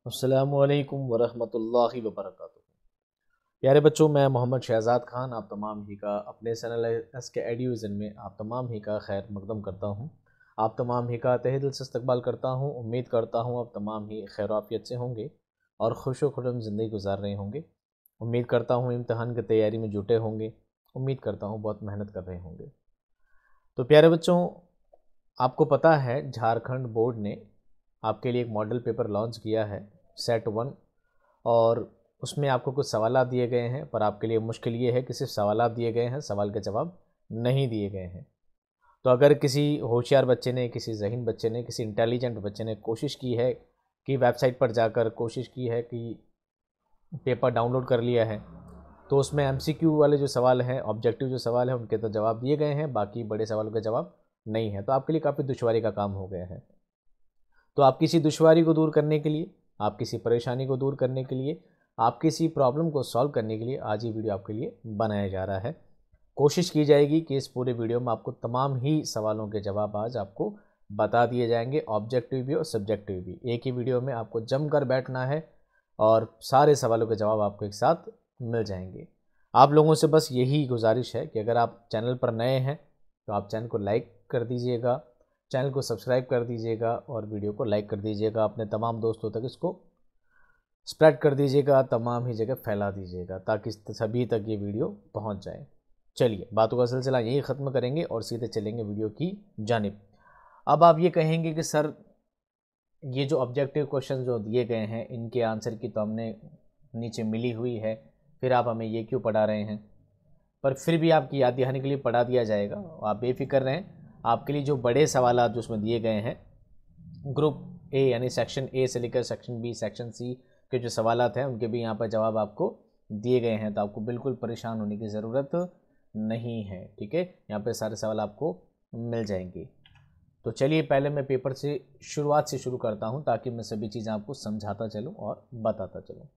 अस्सलामुअलैकुम वरहमतुल्लाहि वबरकातुहू। प्यारे बच्चों, मैं मोहम्मद शहजाद खान आप तमाम ही का अपने चैनल एस के एडुविज़न में आप तमाम ही का खैर मकदम करता हूँ। आप तमाम ही का तहे दिल से इस्तकबाल करता हूँ। उम्मीद करता हूँ आप तमाम ही खैर आफियत से होंगे और खुश व खुर्रम ज़िंदगी गुजार रहे होंगे। उम्मीद करता हूँ इम्तहान की तैयारी में जुटे होंगे। उम्मीद करता हूँ बहुत मेहनत कर रहे होंगे। तो प्यारे बच्चों, आपको पता है झारखंड बोर्ड ने आपके लिए एक मॉडल पेपर लॉन्च किया है सेट 1, और उसमें आपको कुछ सवाल दिए गए हैं। पर आपके लिए मुश्किल ये है कि सिर्फ सवाल दिए गए हैं, सवाल के जवाब नहीं दिए गए हैं। तो अगर किसी होशियार बच्चे ने, किसी ज़हीन बच्चे ने, किसी इंटेलिजेंट बच्चे ने कोशिश की है कि वेबसाइट पर जाकर कोशिश की है कि पेपर डाउनलोड कर लिया है, तो उसमें एमसीक्यू वाले जो सवाल हैं, ऑब्जेक्टिव जो सवाल हैं, उनके तो जवाब दिए गए हैं, बाकी बड़े सवालों के जवाब नहीं है। तो आपके लिए काफ़ी दुश्वारी का काम हो गया है। तो आप किसी दुश्वारी को दूर करने के लिए, आप किसी परेशानी को दूर करने के लिए, आप किसी प्रॉब्लम को सॉल्व करने के लिए आज ये वीडियो आपके लिए बनाया जा रहा है। कोशिश की जाएगी कि इस पूरे वीडियो में आपको तमाम ही सवालों के जवाब आज आपको बता दिए जाएंगे, ऑब्जेक्टिव भी और सब्जेक्टिव भी। एक ही वीडियो में आपको जमकर बैठना है और सारे सवालों के जवाब आपको एक साथ मिल जाएंगे। आप लोगों से बस यही गुजारिश है कि अगर आप चैनल पर नए हैं तो आप चैनल को लाइक कर दीजिएगा, चैनल को सब्सक्राइब कर दीजिएगा और वीडियो को लाइक कर दीजिएगा। अपने तमाम दोस्तों तक इसको स्प्रेड कर दीजिएगा, तमाम ही जगह फैला दीजिएगा ताकि सभी तक ये वीडियो पहुंच जाए। चलिए, बातों का सिलसिला यही ख़त्म करेंगे और सीधे चलेंगे वीडियो की जानिब। अब आप ये कहेंगे कि सर, ये जो ऑब्जेक्टिव क्वेश्चन जो दिए गए हैं इनके आंसर की तो हमने नीचे मिली हुई है, फिर आप हमें ये क्यों पढ़ा रहे हैं? पर फिर भी आपकी याद दहानी के लिए पढ़ा दिया जाएगा। आप बेफिक्र रहें, आपके लिए जो बड़े सवाल जो उसमें दिए गए हैं, ग्रुप ए यानी सेक्शन ए से लेकर सेक्शन बी, सेक्शन सी के जो सवाल हैं उनके भी यहाँ पर जवाब आपको दिए गए हैं। तो आपको बिल्कुल परेशान होने की ज़रूरत नहीं है, ठीक है। यहाँ पर सारे सवाल आपको मिल जाएंगे। तो चलिए, पहले मैं पेपर से शुरुआत से शुरू करता हूँ ताकि मैं सभी चीज़ें आपको समझाता चलूँ और बताता चलूँ।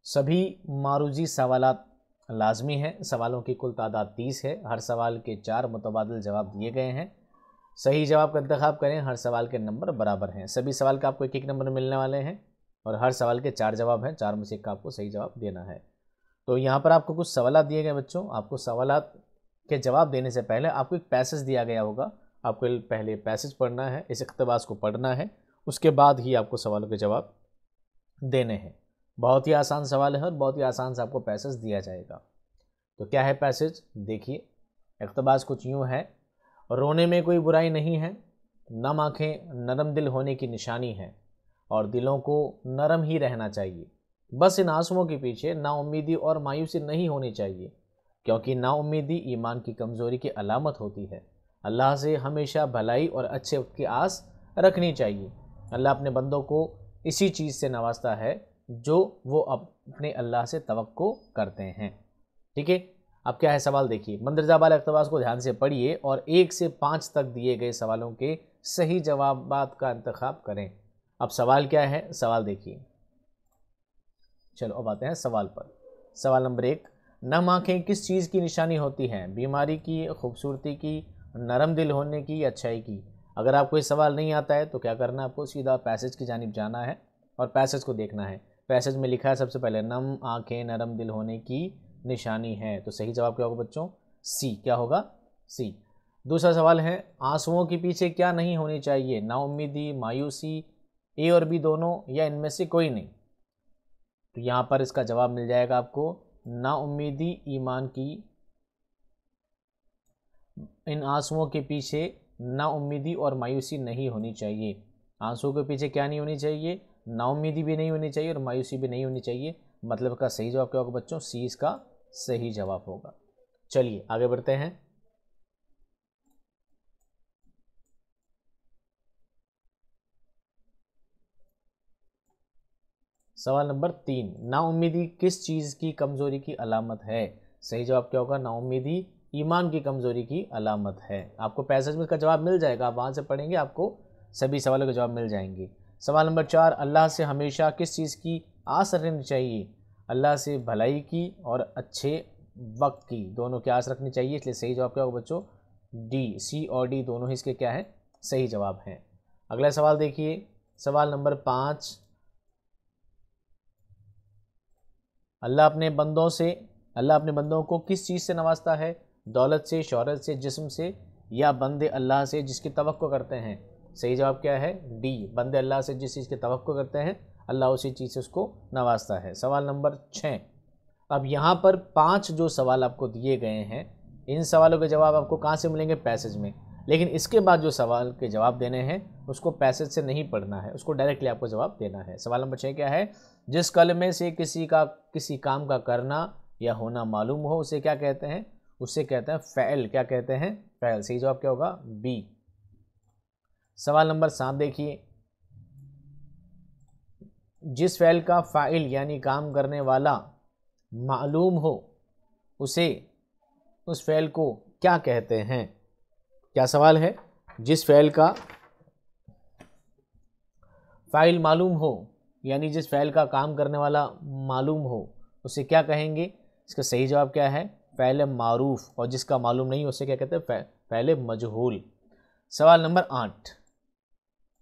सभी मारूजी सवालात लाजमी हैं। सवालों की कुल तादाद 30 है। हर सवाल के 4 मुतबादिल जवाब दिए गए हैं। सही जवाब का इंतखाब करें। हर सवाल के नंबर बराबर हैं। सभी सवाल का आपको एक एक नंबर मिलने वाले हैं और हर सवाल के 4 जवाब हैं। 4 में से एक का आपको सही जवाब देना है। तो यहाँ पर आपको कुछ सवाल दिए गए बच्चों। आपको सवालात के जवाब देने से पहले आपको एक पैसेज दिया गया होगा। आपको पहले पैसेज पढ़ना है, इस इक़्तिबास को पढ़ना है, उसके बाद ही आपको सवालों के जवाब देने हैं। बहुत ही आसान सवाल है और बहुत ही आसान से आपको पैसेज दिया जाएगा। तो क्या है पैसेज, देखिए। इक़्तिबास कुछ यूँ है: रोने में कोई बुराई नहीं है, नम आँखें नरम दिल होने की निशानी है और दिलों को नरम ही रहना चाहिए। बस इन आंसुओं के पीछे नाउम्मीदी और मायूसी नहीं होनी चाहिए, क्योंकि नाउम्मीदी ईमान की कमज़ोरी की अलामत होती है। अल्लाह से हमेशा भलाई और अच्छे वक्त की आस रखनी चाहिए। अल्लाह अपने बंदों को इसी चीज़ से नवाजता है जो वो अपने अल्लाह से तवक्को करते हैं, ठीक है। अब क्या है सवाल, देखिए। मंदरजा वाले इक़्तिबास को ध्यान से पढ़िए और 1 से 5 तक दिए गए सवालों के सही जवाबात का इंतखाब करें। अब सवाल क्या है, सवाल देखिए। चलो अब आते हैं सवाल पर। सवाल नंबर 1, नम आँखें किस चीज़ की निशानी होती हैं? बीमारी की, खूबसूरती की, नरम दिल होने की, अच्छाई की? अगर आपको ये सवाल नहीं आता है तो क्या करना है, आपको सीधा पैसेज की जानिब जाना है और पैसेज को देखना है। पैसेज में लिखा है सबसे पहले, नम आँखें नरम दिल होने की निशानी है। तो सही जवाब क्या होगा बच्चों? सी। क्या होगा? सी। दूसरा सवाल है, आंसुओं के पीछे क्या नहीं होनी चाहिए? नाउम्मीदी, मायूसी, ए और बी दोनों, या इनमें से कोई नहीं? तो यहाँ पर इसका जवाब मिल जाएगा आपको, नाउम्मीदी ईमान की, इन आंसुओं के पीछे नाउम्मीदी और मायूसी नहीं होनी चाहिए। आंसुओं के पीछे क्या नहीं होनी चाहिए? नाउम्मीदी भी नहीं होनी चाहिए और मायूसी भी नहीं होनी चाहिए। मतलब का सही जवाब क्या होगा बच्चों? सी इसका सही जवाब होगा। चलिए आगे बढ़ते हैं। सवाल नंबर 3, नाउम्मीदी किस चीज़ की कमज़ोरी की अलामत है? सही जवाब क्या होगा? नाउम्मीदी ईमान की कमज़ोरी की अलामत है। आपको पैसेज में इसका जवाब मिल जाएगा, आप वहाँ से पढ़ेंगे, आपको सभी सवालों के जवाब मिल जाएंगे। सवाल नंबर 4, अल्लाह से हमेशा किस चीज़ की आस रखनी चाहिए? अल्लाह से भलाई की और अच्छे वक्त की, दोनों की आस रखनी चाहिए। इसलिए सही जवाब क्या होगा बच्चों? डी। सी और डी दोनों ही इसके क्या है? सही जवाब हैं। अगला सवाल देखिए, सवाल नंबर 5। अल्लाह अपने बंदों को किस चीज़ से नवाजता है? दौलत से, शोहरत से, जिस्म से, या बंदे अल्लाह से जिसकी तवक्को करते हैं? सही जवाब क्या है? डी, बंदे अल्लाह से जिस चीज़ की तवक्को करते हैं अल्लाह उसी चीज़ से उसको नवाजता है। सवाल नंबर 6। अब यहाँ पर 5 जो सवाल आपको दिए गए हैं, इन सवालों के जवाब आपको कहाँ से मिलेंगे? पैसेज में। लेकिन इसके बाद जो सवाल के जवाब देने हैं उसको पैसेज से नहीं पढ़ना है, उसको डायरेक्टली आपको जवाब देना है। सवाल नंबर 6 क्या है? जिस कलमे से किसी काम का करना या होना मालूम हो उसे क्या कहते हैं? उसे कहते हैं फ़ैल। क्या कहते हैं? फ़ैल। सही जवाब क्या होगा? बी। सवाल नंबर 7 देखिए, जिस फ़ैल का फ़ाइल यानी काम करने वाला मालूम हो उस फ़ैल को क्या कहते हैं? क्या सवाल है? जिस फ़ैल का फ़ाइल मालूम हो यानी जिस फ़ैल का काम करने वाला मालूम हो उसे क्या कहेंगे? इसका सही जवाब क्या है? फ़ैल मारूफ। और जिसका मालूम नहीं उसे क्या कहते हैं? फ़ैल मजहूल। सवाल नंबर 8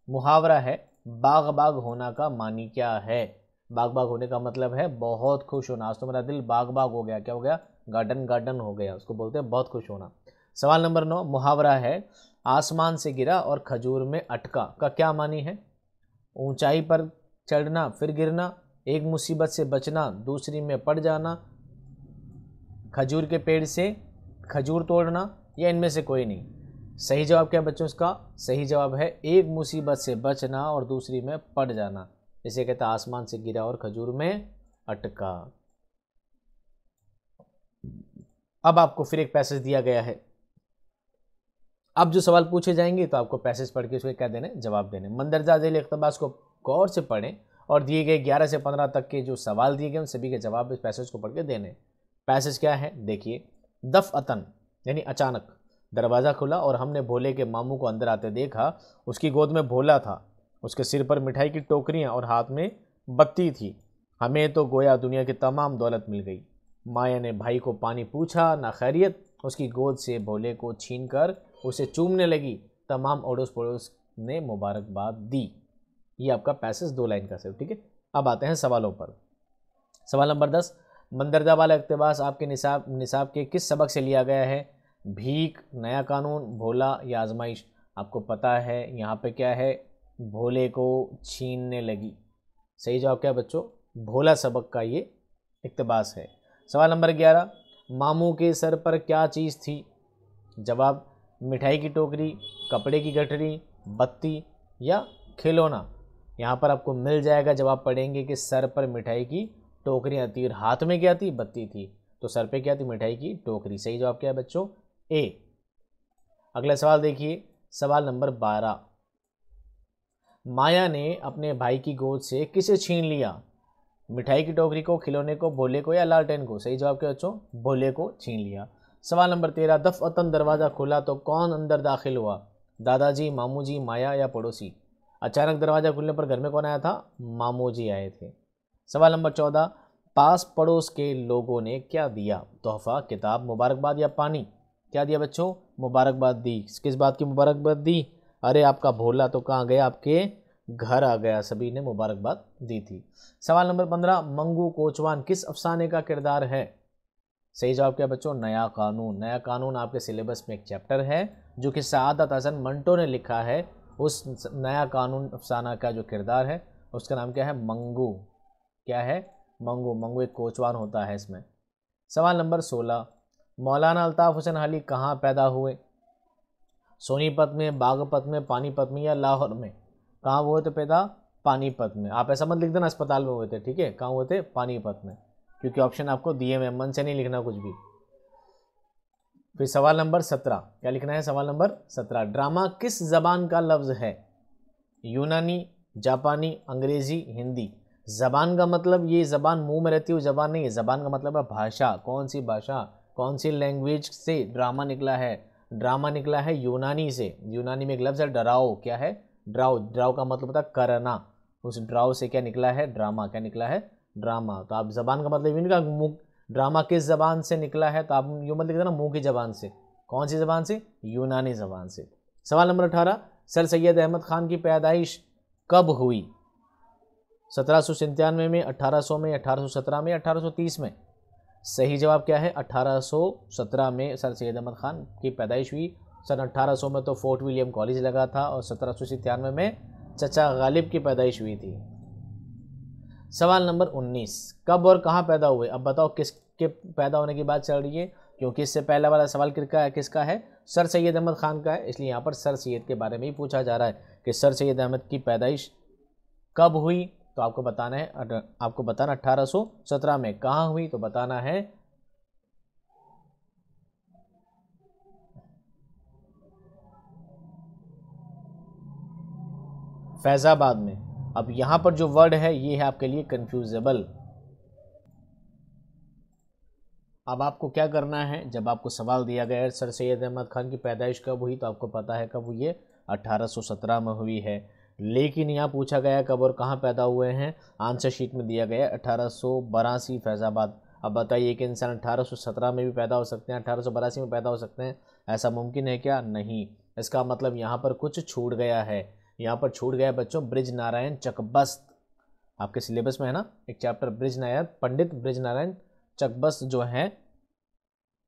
मुहावरा है, बाग बाग होना का मानी क्या है? बाग बाग होने का मतलब है बहुत खुश होना। आज तो मेरा दिल बाग बाग हो गया। क्या हो गया? गार्डन गार्डन हो गया, उसको बोलते हैं बहुत खुश होना। सवाल नंबर 9 मुहावरा है, आसमान से गिरा और खजूर में अटका का क्या मानी है? ऊंचाई पर चढ़ना फिर गिरना, एक मुसीबत से बचना दूसरी में पड़ जाना, खजूर के पेड़ से खजूर तोड़ना, या इनमें से कोई नहीं। सही जवाब क्या है बच्चों? इसका सही जवाब है एक मुसीबत से बचना और दूसरी में पड़ जाना। इसे कहता है आसमान से गिरा और खजूर में अटका। अब आपको फिर एक पैसेज दिया गया है। अब जो सवाल पूछे जाएंगे तो आपको पैसेज पढ़ के उसके क्या देने? जवाब देने। मंदरजा झेल इक़्तिबास को गौर से पढ़ें और दिए गए 11 से 15 तक के जो सवाल दिए गए उन सभी के जवाब इस पैसेज को पढ़ के देने। पैसेज क्या है देखिए, दफ़अतन यानी अचानक दरवाज़ा खुला और हमने भोले के मामू को अंदर आते देखा। उसकी गोद में भोला था, उसके सिर पर मिठाई की टोकरियाँ और हाथ में बत्ती थी। हमें तो गोया दुनिया की तमाम दौलत मिल गई। माया ने भाई को पानी पूछा, ना खैरियत। उसकी गोद से भोले को छीन कर उसे चूमने लगी। तमाम अड़ोस पड़ोस ने मुबारकबाद दी। ये आपका पैसेज 2 लाइन का सिर्फ, ठीक है। अब आते हैं सवालों पर। सवाल नंबर 10 मंदरजा वाला इक़्तिबास आपके निसाब के किस सबक से लिया गया है? भीख, नया कानून, भोला या आजमाइश? आपको पता है यहाँ पे क्या है? भोले को छीनने लगी। सही जवाब क्या है बच्चों? भोला सबक का ये इक़्तिबास है। सवाल नंबर 11 मामू के सर पर क्या चीज़ थी? जवाब मिठाई की टोकरी, कपड़े की गठरी, बत्ती या खिलौना। यहाँ पर आपको मिल जाएगा। जवाब पढ़ेंगे कि सर पर मिठाई की टोकरियाँ थी और हाथ में क्या थी? बत्ती थी। तो सर पे क्या थी? मिठाई की टोकरी। सही जवाब क्या है बच्चों? ए। अगला सवाल देखिए, सवाल नंबर 12 माया ने अपने भाई की गोद से किसे छीन लिया? मिठाई की टोकरी को, खिलौने को, भोले को या लालटेन को? सही जवाब क्या बच्चों? भोले को छीन लिया। सवाल नंबर 13 दफ़अतन दरवाज़ा खुला तो कौन अंदर दाखिल हुआ? दादाजी, मामू जी, माया या पड़ोसी? अचानक दरवाज़ा खुलने पर घर में कौन आया था? मामू जी आए थे। सवाल नंबर 14 पास पड़ोस के लोगों ने क्या दिया? तोहफा, किताब, मुबारकबाद या पानी? क्या दिया बच्चों? मुबारकबाद दी। किस बात की मुबारकबाद दी? अरे आपका भोला तो कहाँ गया? आपके घर आ गया। सभी ने मुबारकबाद दी थी। सवाल नंबर 15 मंगू कोचवान किस अफसाने का किरदार है? सही जवाब क्या बच्चों? नया कानून। नया कानून आपके सिलेबस में एक चैप्टर है जो कि सआदत हसन मंटो ने लिखा है। उस नया कानून अफसाना का जो किरदार है उसका नाम क्या है? मंगू। क्या है? मंगू। मंगू एक कोचवान होता है इसमें। सवाल नंबर 16 मौलाना अल्ताफ़ हुसैन अली कहाँ पैदा हुए? सोनीपत में, बागपत में, पानीपत में या लाहौर में? कहाँ हुए थे पैदा? पानीपत में। आप ऐसा मत लिख देना अस्पताल में हुए थे, ठीक है। कहाँ हुए थे? पानीपत में, क्योंकि ऑप्शन आपको दिए हुए, मन से नहीं लिखना कुछ भी। फिर सवाल नंबर 17 क्या लिखना है? सवाल नंबर 17 ड्रामा किस जबान का लफ्ज़ है? यूनानी, जापानी, अंग्रेज़ी, हिंदी? ज़बान का मतलब ये ज़बान मुंह में रहती हुई ज़बान नहीं है। ज़बान का मतलब है भाषा। कौन सी भाषा, कौन सी लैंग्वेज से ड्रामा निकला है? ड्रामा निकला है यूनानी से। यूनानी में एक लफ्ज़ है डराओ। क्या है? ड्राओ। ड्राओ का मतलब होता है करना। उस ड्राओ से क्या निकला है? ड्रामा। क्या निकला है? ड्रामा। तो आप ज़बान का मतलब इनका मुँह, ड्रामा किस ज़बान से निकला है? तो आप यूँ मत लिख देना मुँह की ज़बान से। कौन सी ज़बान से? यूनानी ज़बान से। सवाल नंबर 18 सर सैयद अहमद ख़ान की पैदाइश कब हुई? 1797 में, 1800 में, 1817 में, 1830 में? सही जवाब क्या है? 1817 में सर सैयद अहमद ख़ान की पैदाइश हुई। सन 1800 में तो फोर्ट विलियम कॉलेज लगा था और 1797 में चचा गालिब की पैदाइश हुई थी। सवाल नंबर 19, कब और कहाँ पैदा हुए? अब बताओ किसके पैदा होने की बात चल रही है, क्योंकि इससे पहला वाला सवाल किसका है? सर सैयद अहमद ख़ान का है, इसलिए यहाँ पर सर सैयद के बारे में ही पूछा जा रहा है कि सर सैयद अहमद की पैदाइश कब हुई। तो आपको बताना 1817 में। कहाँ हुई? तो बताना है फैज़ाबाद में। अब यहाँ पर जो वर्ड है ये है आपके लिए कन्फ्यूजेबल। अब आपको क्या करना है, जब आपको सवाल दिया गया है सर सैयद अहमद ख़ान की पैदाइश कब हुई, तो आपको पता है कब हुई है, 1817 में हुई है। लेकिन यहाँ पूछा गया कब और कहाँ पैदा हुए हैं, आंसर शीट में दिया गया 1882 फैज़ाबाद। अब बताइए कि इंसान 1817 में भी पैदा हो सकते हैं, 1882 में पैदा हो सकते हैं, ऐसा मुमकिन है क्या? नहीं। इसका मतलब यहाँ पर कुछ छूट गया है। यहाँ पर छूट गया बच्चों ब्रिज नारायण चकबस्त। आपके सिलेबस में है ना एक चैप्टर ब्रिज नारायण, पंडित ब्रिज नारायण चकबस्त जो हैं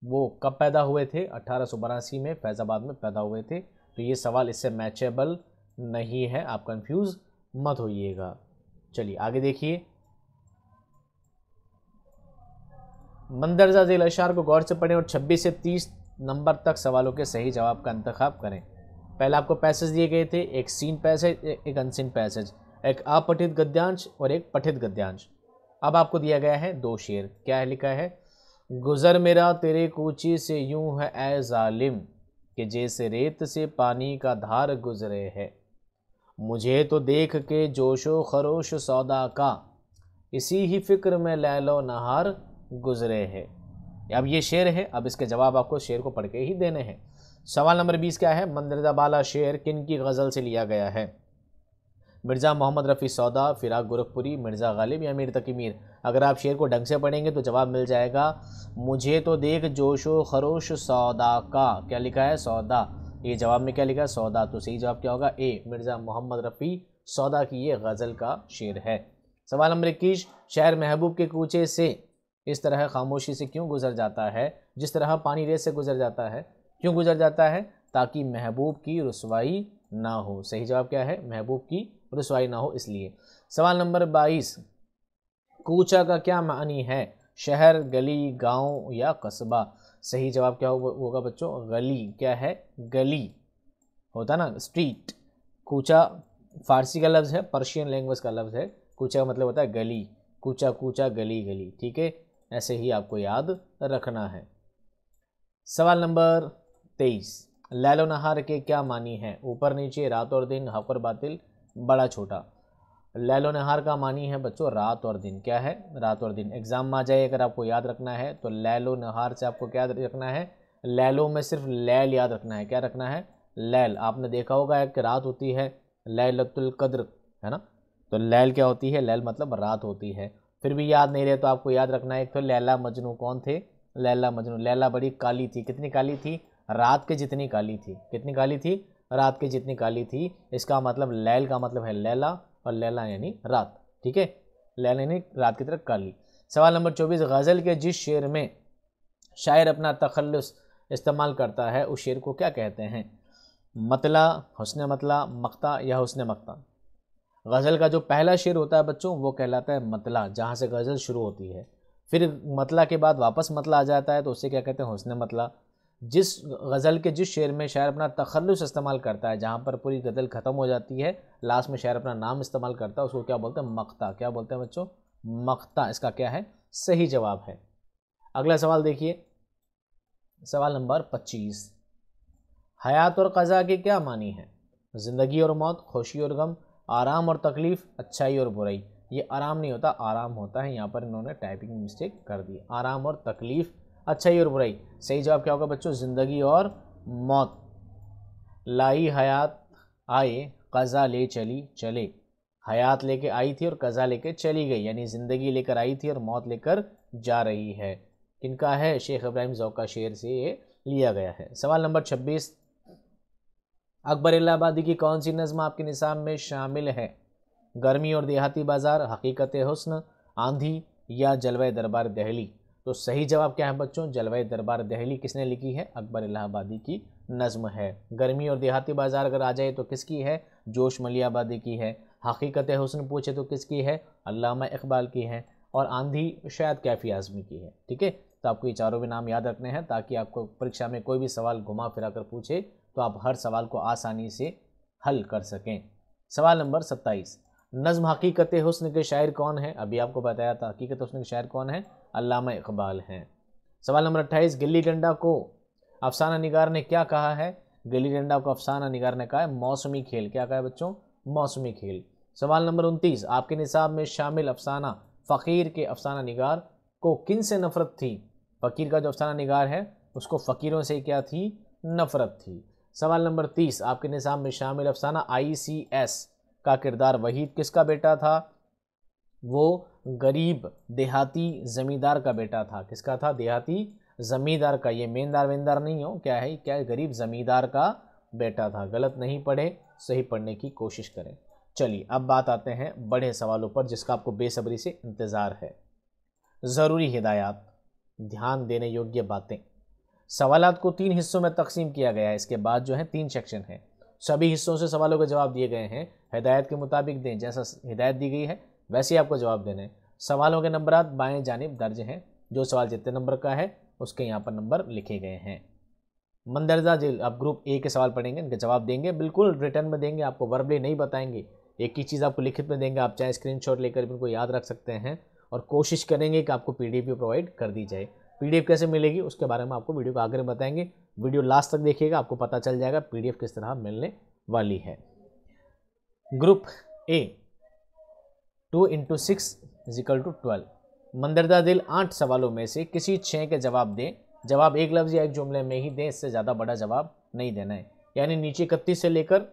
वो कब पैदा हुए थे? 1882 में फैज़ाबाद में पैदा हुए थे। तो ये सवाल इससे मैचेबल नहीं है, आप कंफ्यूज मत होइएगा। चलिए आगे देखिए। मंदरजा झील अशार को गौर से पढ़ें और 26 से 30 नंबर तक सवालों के सही जवाब का इंतखाब करें। पहले आपको पैसेज दिए गए थे, एक सीन पैसेज, एक अनसीन पैसेज, एक अपठित गद्यांश और एक पठित गद्यांश। अब आपको दिया गया है 2 शेर। क्या है लिखा है? गुज़र मेरा तेरे कूची से यूं है ए जालिम कि जैसे रेत से पानी का धार गुजरे है। मुझे तो देख के जोशो खरोश सौदा का इसी ही फिक्र में लैलो नहार गुजरे है। अब ये शेर है, अब इसके जवाब आपको शेर को पढ़ के ही देने हैं। सवाल नंबर 20 क्या है? मंदरजा बाला शेर किन की गज़ल से लिया गया है? मिर्ज़ा मोहम्मद रफ़ी सौदा, फिराक गोरखपुरी, मिर्ज़ा गालिब या मीर तकी मीर? अगर आप शेर को ढंग से पढ़ेंगे तो जवाब मिल जाएगा मुझे तो देख जोशो खरोश सौदा का। क्या लिखा है? सौदा। ये जवाब में क्या लिखा है? सौदा। तो सही जवाब क्या होगा? ए, मिर्ज़ा मोहम्मद रफ़ी सौदा की ये गज़ल का शेर है। सवाल नंबर 21, शहर महबूब के कूचे से इस तरह खामोशी से क्यों गुजर जाता है जिस तरह पानी रेत से गुजर जाता है? क्यों गुजर जाता है? ताकि महबूब की रुसवाई ना हो। सही जवाब क्या है? महबूब की रुसवाई ना हो इसलिए। सवाल नंबर 22, कूचा का क्या मानी है? शहर, गली, गांव या कस्बा? सही जवाब क्या होगा बच्चों? गली। क्या है? गली होता ना, स्ट्रीट। कूचा फारसी का लफ्ज़ है, पर्शियन लैंग्वेज का लफ्ज़ है। कूचा का मतलब होता है गली। कूचा कूचा, गली गली। ठीक है, ऐसे ही आपको याद रखना है। सवाल नंबर 23, लैलो नहार के क्या मानी है? ऊपर नीचे, रात और दिन, हक और बातिल, बड़ा छोटा। लैलो नहार का मानी है बच्चों रात और दिन। क्या है? रात और दिन। एग्जाम में आ जाए अगर आपको याद रखना है तो लैलो नहार से आपको क्या रखना है? लैलो में सिर्फ लैल याद रखना है। क्या रखना है? लैल। आपने देखा होगा कि रात होती है लैलतुल कद्र, है ना? तो लैल क्या होती है? लैल मतलब रात होती है। फिर भी याद नहीं रहे तो आपको याद रखना है, तो लैला मजनू कौन थे? लैला मजनू। लैला बड़ी काली थी। कितनी काली थी? रात के जितनी काली थी। कितनी काली थी? रात के जितनी काली थी। इसका मतलब लैल का मतलब है लैला और लैला यानी रात। ठीक है, लैला यानी रात की तरह काली। सवाल नंबर 24, गज़ल के जिस शेर में शायर अपना तखल्लुस इस्तेमाल करता है उस शेर को क्या कहते हैं? मतला, हुस्न मतला, मक्ता या हुस्न मक्ता? गज़ल का जो पहला शेर होता है बच्चों वो कहलाता है मतला, जहाँ से गज़ल शुरू होती है। फिर मतला के बाद वापस मतला आ जाता है तो उससे क्या कहते हैं? हुस्न मतला। जिस गज़ल के जिस शेर में शायर अपना तखल्लुस इस्तेमाल करता है, जहाँ पर पूरी गज़ल ख़त्म हो जाती है, लास्ट में शायर अपना नाम इस्तेमाल करता है, उसको क्या बोलते हैं? मक्ता। क्या बोलते हैं बच्चों? मक्ता। इसका क्या है? सही जवाब है। अगला सवाल देखिए, सवाल नंबर 25, हयात और क़ज़ा की क्या मानी है? ज़िंदगी और मौत, खुशी और गम, आराम और तकलीफ़, अच्छाई और बुराई। ये आराम नहीं होता, आराम होता है। यहाँ पर इन्होंने टाइपिंग मिस्टेक कर दी। आराम और तकलीफ़, अच्छाई और बुराई। सही जवाब क्या होगा बच्चों? ज़िंदगी और मौत। लाई हयात आए, क़ज़ा ले चली चले। हयात लेके आई थी और क़ज़ा लेके चली गई, यानी ज़िंदगी लेकर आई थी और मौत लेकर जा रही है। किनका है? शेख इब्राहिम ज़ौक़ का शेर से ये लिया गया है। सवाल नंबर 26, अकबर इलाहाबादी की कौन सी नज़्म आपके निसाब में शामिल है? गर्मी और देहाती बाजार, हकीकत हुस्न, आंधी या जलवाए दरबार दहली? तो सही जवाब क्या है बच्चों? जलवाए दरबार दहली किसने लिखी है? अकबर इलाहाबादी की नज़्म है। गर्मी और देहाती बाजार अगर आ जाए तो किसकी है? जोश मलियाबादी की है। हकीकत हुस्न पूछे तो किसकी है? अल्लामा इकबाल की है। और आंधी शायद कैफी आज़मी की है। ठीक है, तो आपको ये चारों भी नाम याद रखने हैं ताकि आपको परीक्षा में कोई भी सवाल घुमा फिरा कर पूछे तो आप हर सवाल को आसानी से हल कर सकें। सवाल नंबर 27, नज़्म हकीकत हुस्न के शायर कौन है? अभी आपको बताया था हकीकत हुस्न के शायर कौन है? अल्लामा इकबाल हैं। सवाल नंबर 28, गिल्ली डंडा को अफसाना निगार ने क्या कहा है? गिल्ली डंडा को अफसाना निगार ने कहा है मौसमी खेल। क्या कहा है बच्चों? मौसमी खेल। सवाल नंबर 29, आपके निसाब में शामिल अफसाना फ़कीर के अफसाना निगार को किन से नफरत थी? फ़कीर का जो अफसाना निगार है उसको फ़कीरों से क्या थी? नफरत थी। सवाल नंबर 30, आपके निसाब में शामिल अफसाना ICS का किरदार वहीद किसका बेटा था? वो गरीब देहाती ज़मींदार का बेटा था। किसका था? देहाती ज़मींदार का। ये मेनदार वेंदार नहीं हो, क्या है? क्या है? गरीब ज़मींदार का बेटा था। गलत नहीं पढ़े, सही पढ़ने की कोशिश करें। चलिए अब बात आते हैं बड़े सवालों पर जिसका आपको बेसब्री से इंतज़ार है। ज़रूरी हिदायत, ध्यान देने योग्य बातें। सवालात को 3 हिस्सों में तकसीम किया गया है। इसके बाद जो है 3 सेक्शन है। सभी हिस्सों से सवालों के जवाब दिए गए हैं। हिदायत के मुताबिक दें, जैसा हिदायत दी गई है वैसे ही आपको जवाब देने हैं। सवालों के नंबरात बाएं जानिब दर्ज हैं। जो सवाल जितने नंबर का है उसके यहाँ पर नंबर लिखे गए हैं। मंदरजा जेल, आप ग्रुप ए के सवाल पढ़ेंगे, इनके जवाब देंगे, बिल्कुल रिटर्न में देंगे, आपको वर्बली नहीं बताएंगे। एक ही चीज़ आपको लिखित में देंगे, आप चाहे स्क्रीनशॉट लेकर भी इनको याद रख सकते हैं और कोशिश करेंगे कि आपको PDF भी प्रोवाइड कर दी जाए। PDF कैसे मिलेगी उसके बारे में आपको वीडियो को आगे में बताएंगे। वीडियो लास्ट तक देखिएगा, आपको पता चल जाएगा PDF किस तरह मिलने वाली है। Group A 2 × 6 = 12। मंदरजा दिल 8 सवालों में से किसी 6 के जवाब दें। जवाब एक लफ्ज़ या एक जुमले में ही दें, इससे ज़्यादा बड़ा जवाब नहीं देना है। यानी नीचे 31 से लेकर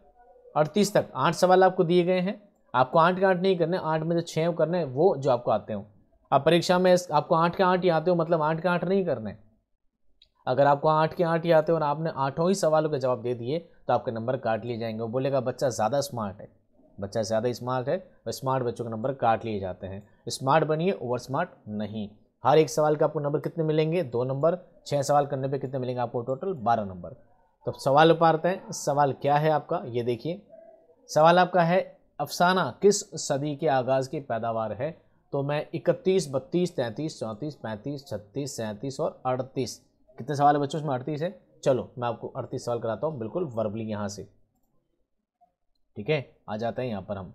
38 तक 8 सवाल आपको दिए गए हैं। आपको 8 के 8 नहीं करने, 8 में से 6 करने वो जो आपको आते हो। अब परीक्षा में आपको 8 के 8 ही आते हो मतलब 8 के 8 नहीं करने। अगर आपको 8 के 8 ही आते हो और आपने 8 ही सवालों के जवाब दे दिए तो आपके नंबर काट लिए जाएंगे। वो बोलेगा बच्चा ज़्यादा स्मार्ट है, बच्चा ज़्यादा स्मार्ट है, और स्मार्ट बच्चों के नंबर काट लिए जाते हैं। स्मार्ट बनिए, ओवर स्मार्ट नहीं। हर एक सवाल का आपको नंबर कितने मिलेंगे? 2 नंबर। 6 सवाल करने पे कितने मिलेंगे आपको? Total 12 number. तो सवाल पर आते हैं। सवाल क्या है आपका? ये देखिए, सवाल आपका है अफसाना किस सदी के आगाज़ की पैदावार है? तो मैं 31, 32, 33, 34, 35, 36, 37 और 38, कितने सवाल है बच्चों इसमें? 38 है। चलो मैं आपको 38 सवाल कराता हूँ बिल्कुल वर्बली यहाँ से। ठीक है, आ जाते हैं यहाँ पर हम।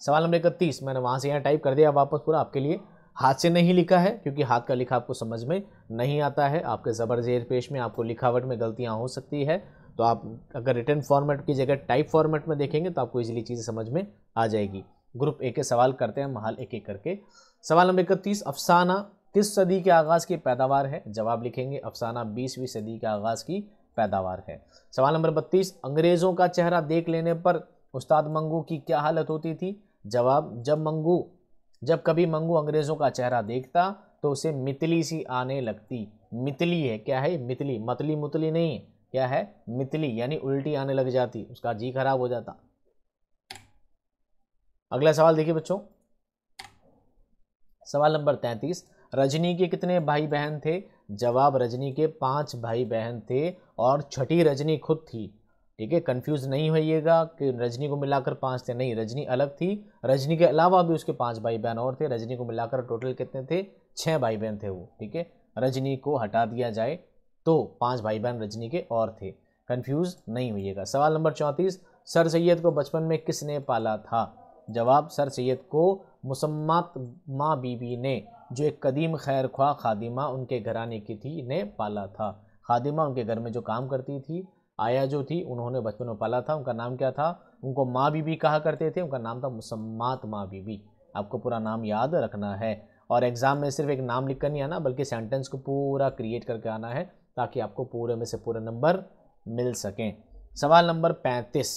सवाल नंबर 31 मैंने वहाँ से यहाँ टाइप कर दिया वापस पूरा आपके लिए। हाथ से नहीं लिखा है क्योंकि हाथ का लिखा आपको समझ में नहीं आता है। आपके ज़बर ज़ेर पेश में आपको लिखावट में गलतियाँ हो सकती है, तो आप अगर रिटर्न फॉर्मेट की जगह टाइप फॉर्मेट में देखेंगे तो आपको इजीली चीज़ें समझ में आ जाएगी। ग्रुप ए के सवाल करते हैं हम हाल एक एक करके। सवाल नंबर 31, अफसाना किस सदी के आगाज़ की पैदावार है? जवाब लिखेंगे अफसाना 20वीं सदी के आगाज़ की पैदावार है। सवाल नंबर 32, अंग्रेज़ों का चेहरा देख लेने पर उस्ताद मंगू की क्या हालत होती थी? जवाब, जब कभी मंगू अंग्रेज़ों का चेहरा देखता तो उसे मितली सी आने लगती। मितली है, क्या है? मितली, मतली मुतली नहीं, क्या है? मितली, यानी उल्टी आने लग जाती, उसका जी खराब हो जाता। अगला सवाल देखिए बच्चों, सवाल नंबर 33, रजनी के कितने भाई बहन थे? जवाब, रजनी के 5 भाई बहन थे और छठी रजनी खुद थी। ठीक है, कंफ्यूज नहीं होइएगा कि रजनी को मिलाकर 5 थे, नहीं, रजनी अलग थी। रजनी के अलावा भी उसके 5 भाई बहन और थे। रजनी को मिलाकर टोटल कितने थे? 6 भाई बहन थे वो। ठीक है, रजनी को हटा दिया जाए तो 5 भाई बहन रजनी के और थे। कंफ्यूज नहीं होइएगा। सवाल नंबर 34, सर सैयद को बचपन में किसने पाला था? जवाब, सर सैयद को मुसम्मात माँ बीबी ने, जो एक कदीम खैर ख्वाह खादिमा उनके घराने की थी, ने पाला था। खादिमा उनके घर में जो काम करती थी, आया जो थी, उन्होंने बचपन में पाला था। उनका नाम क्या था? उनको माँ बीबी कहा करते थे, उनका नाम था मुसम्मात माँ बीबी। आपको पूरा नाम याद रखना है और एग्ज़ाम में सिर्फ एक नाम लिख कर नहीं आना बल्कि सेंटेंस को पूरा क्रिएट करके आना है ताकि आपको पूरे में से पूरे नंबर मिल सकें। सवाल नंबर 35,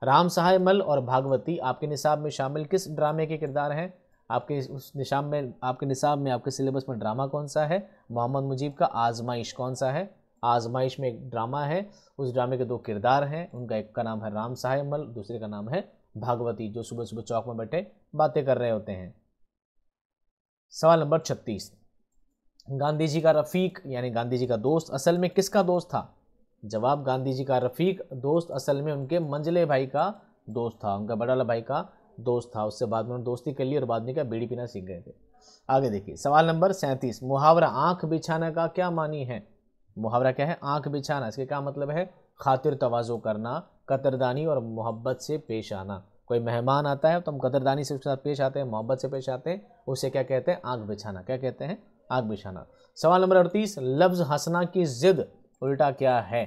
राम सहाय मल और भागवती आपके निसाब में शामिल किस ड्रामे के किरदार हैं? आपके उस निशाब में, आपके निसाब में, आपके सिलेबस में ड्रामा कौन सा है? मोहम्मद मुजीब का आजमाइश कौन सा है? आजमाइश में एक ड्रामा है, उस ड्रामे के दो किरदार हैं, उनका एक का नाम है राम साहेब मल, दूसरे का नाम है भागवती, जो सुबह सुबह चौक में बैठे बातें कर रहे होते हैं। सवाल नंबर 36, गांधी जी का रफीक यानी गांधी जी का दोस्त असल में किसका दोस्त था? जवाब, गांधी जी का रफीक दोस्त असल में उनके मंझले भाई का दोस्त था, उनका बड़ा वाला भाई का दोस्त था। उससे बाद में उन्होंने दोस्ती कर ली और बाद में क्या बीड़ी पीना सीख गए थे। आगे देखिए सवाल नंबर 37, मुहावरा आंख बिछाना का क्या मानी है? मुहावरा क्या है? आंख बिछाना। इसके क्या मतलब है? खातिर तवाज़ो करना, कतरदानी और मोहब्बत से पेश आना। कोई मेहमान आता है तो हम कतरदानी से उसके साथ पेश आते हैं, मोहब्बत से पेश आते हैं, उसे क्या कहते हैं? आंख बिछाना। क्या कहते हैं? आंख बिछाना। सवाल नंबर 38, लफ्ज़ हंसना की जिद उल्टा क्या है?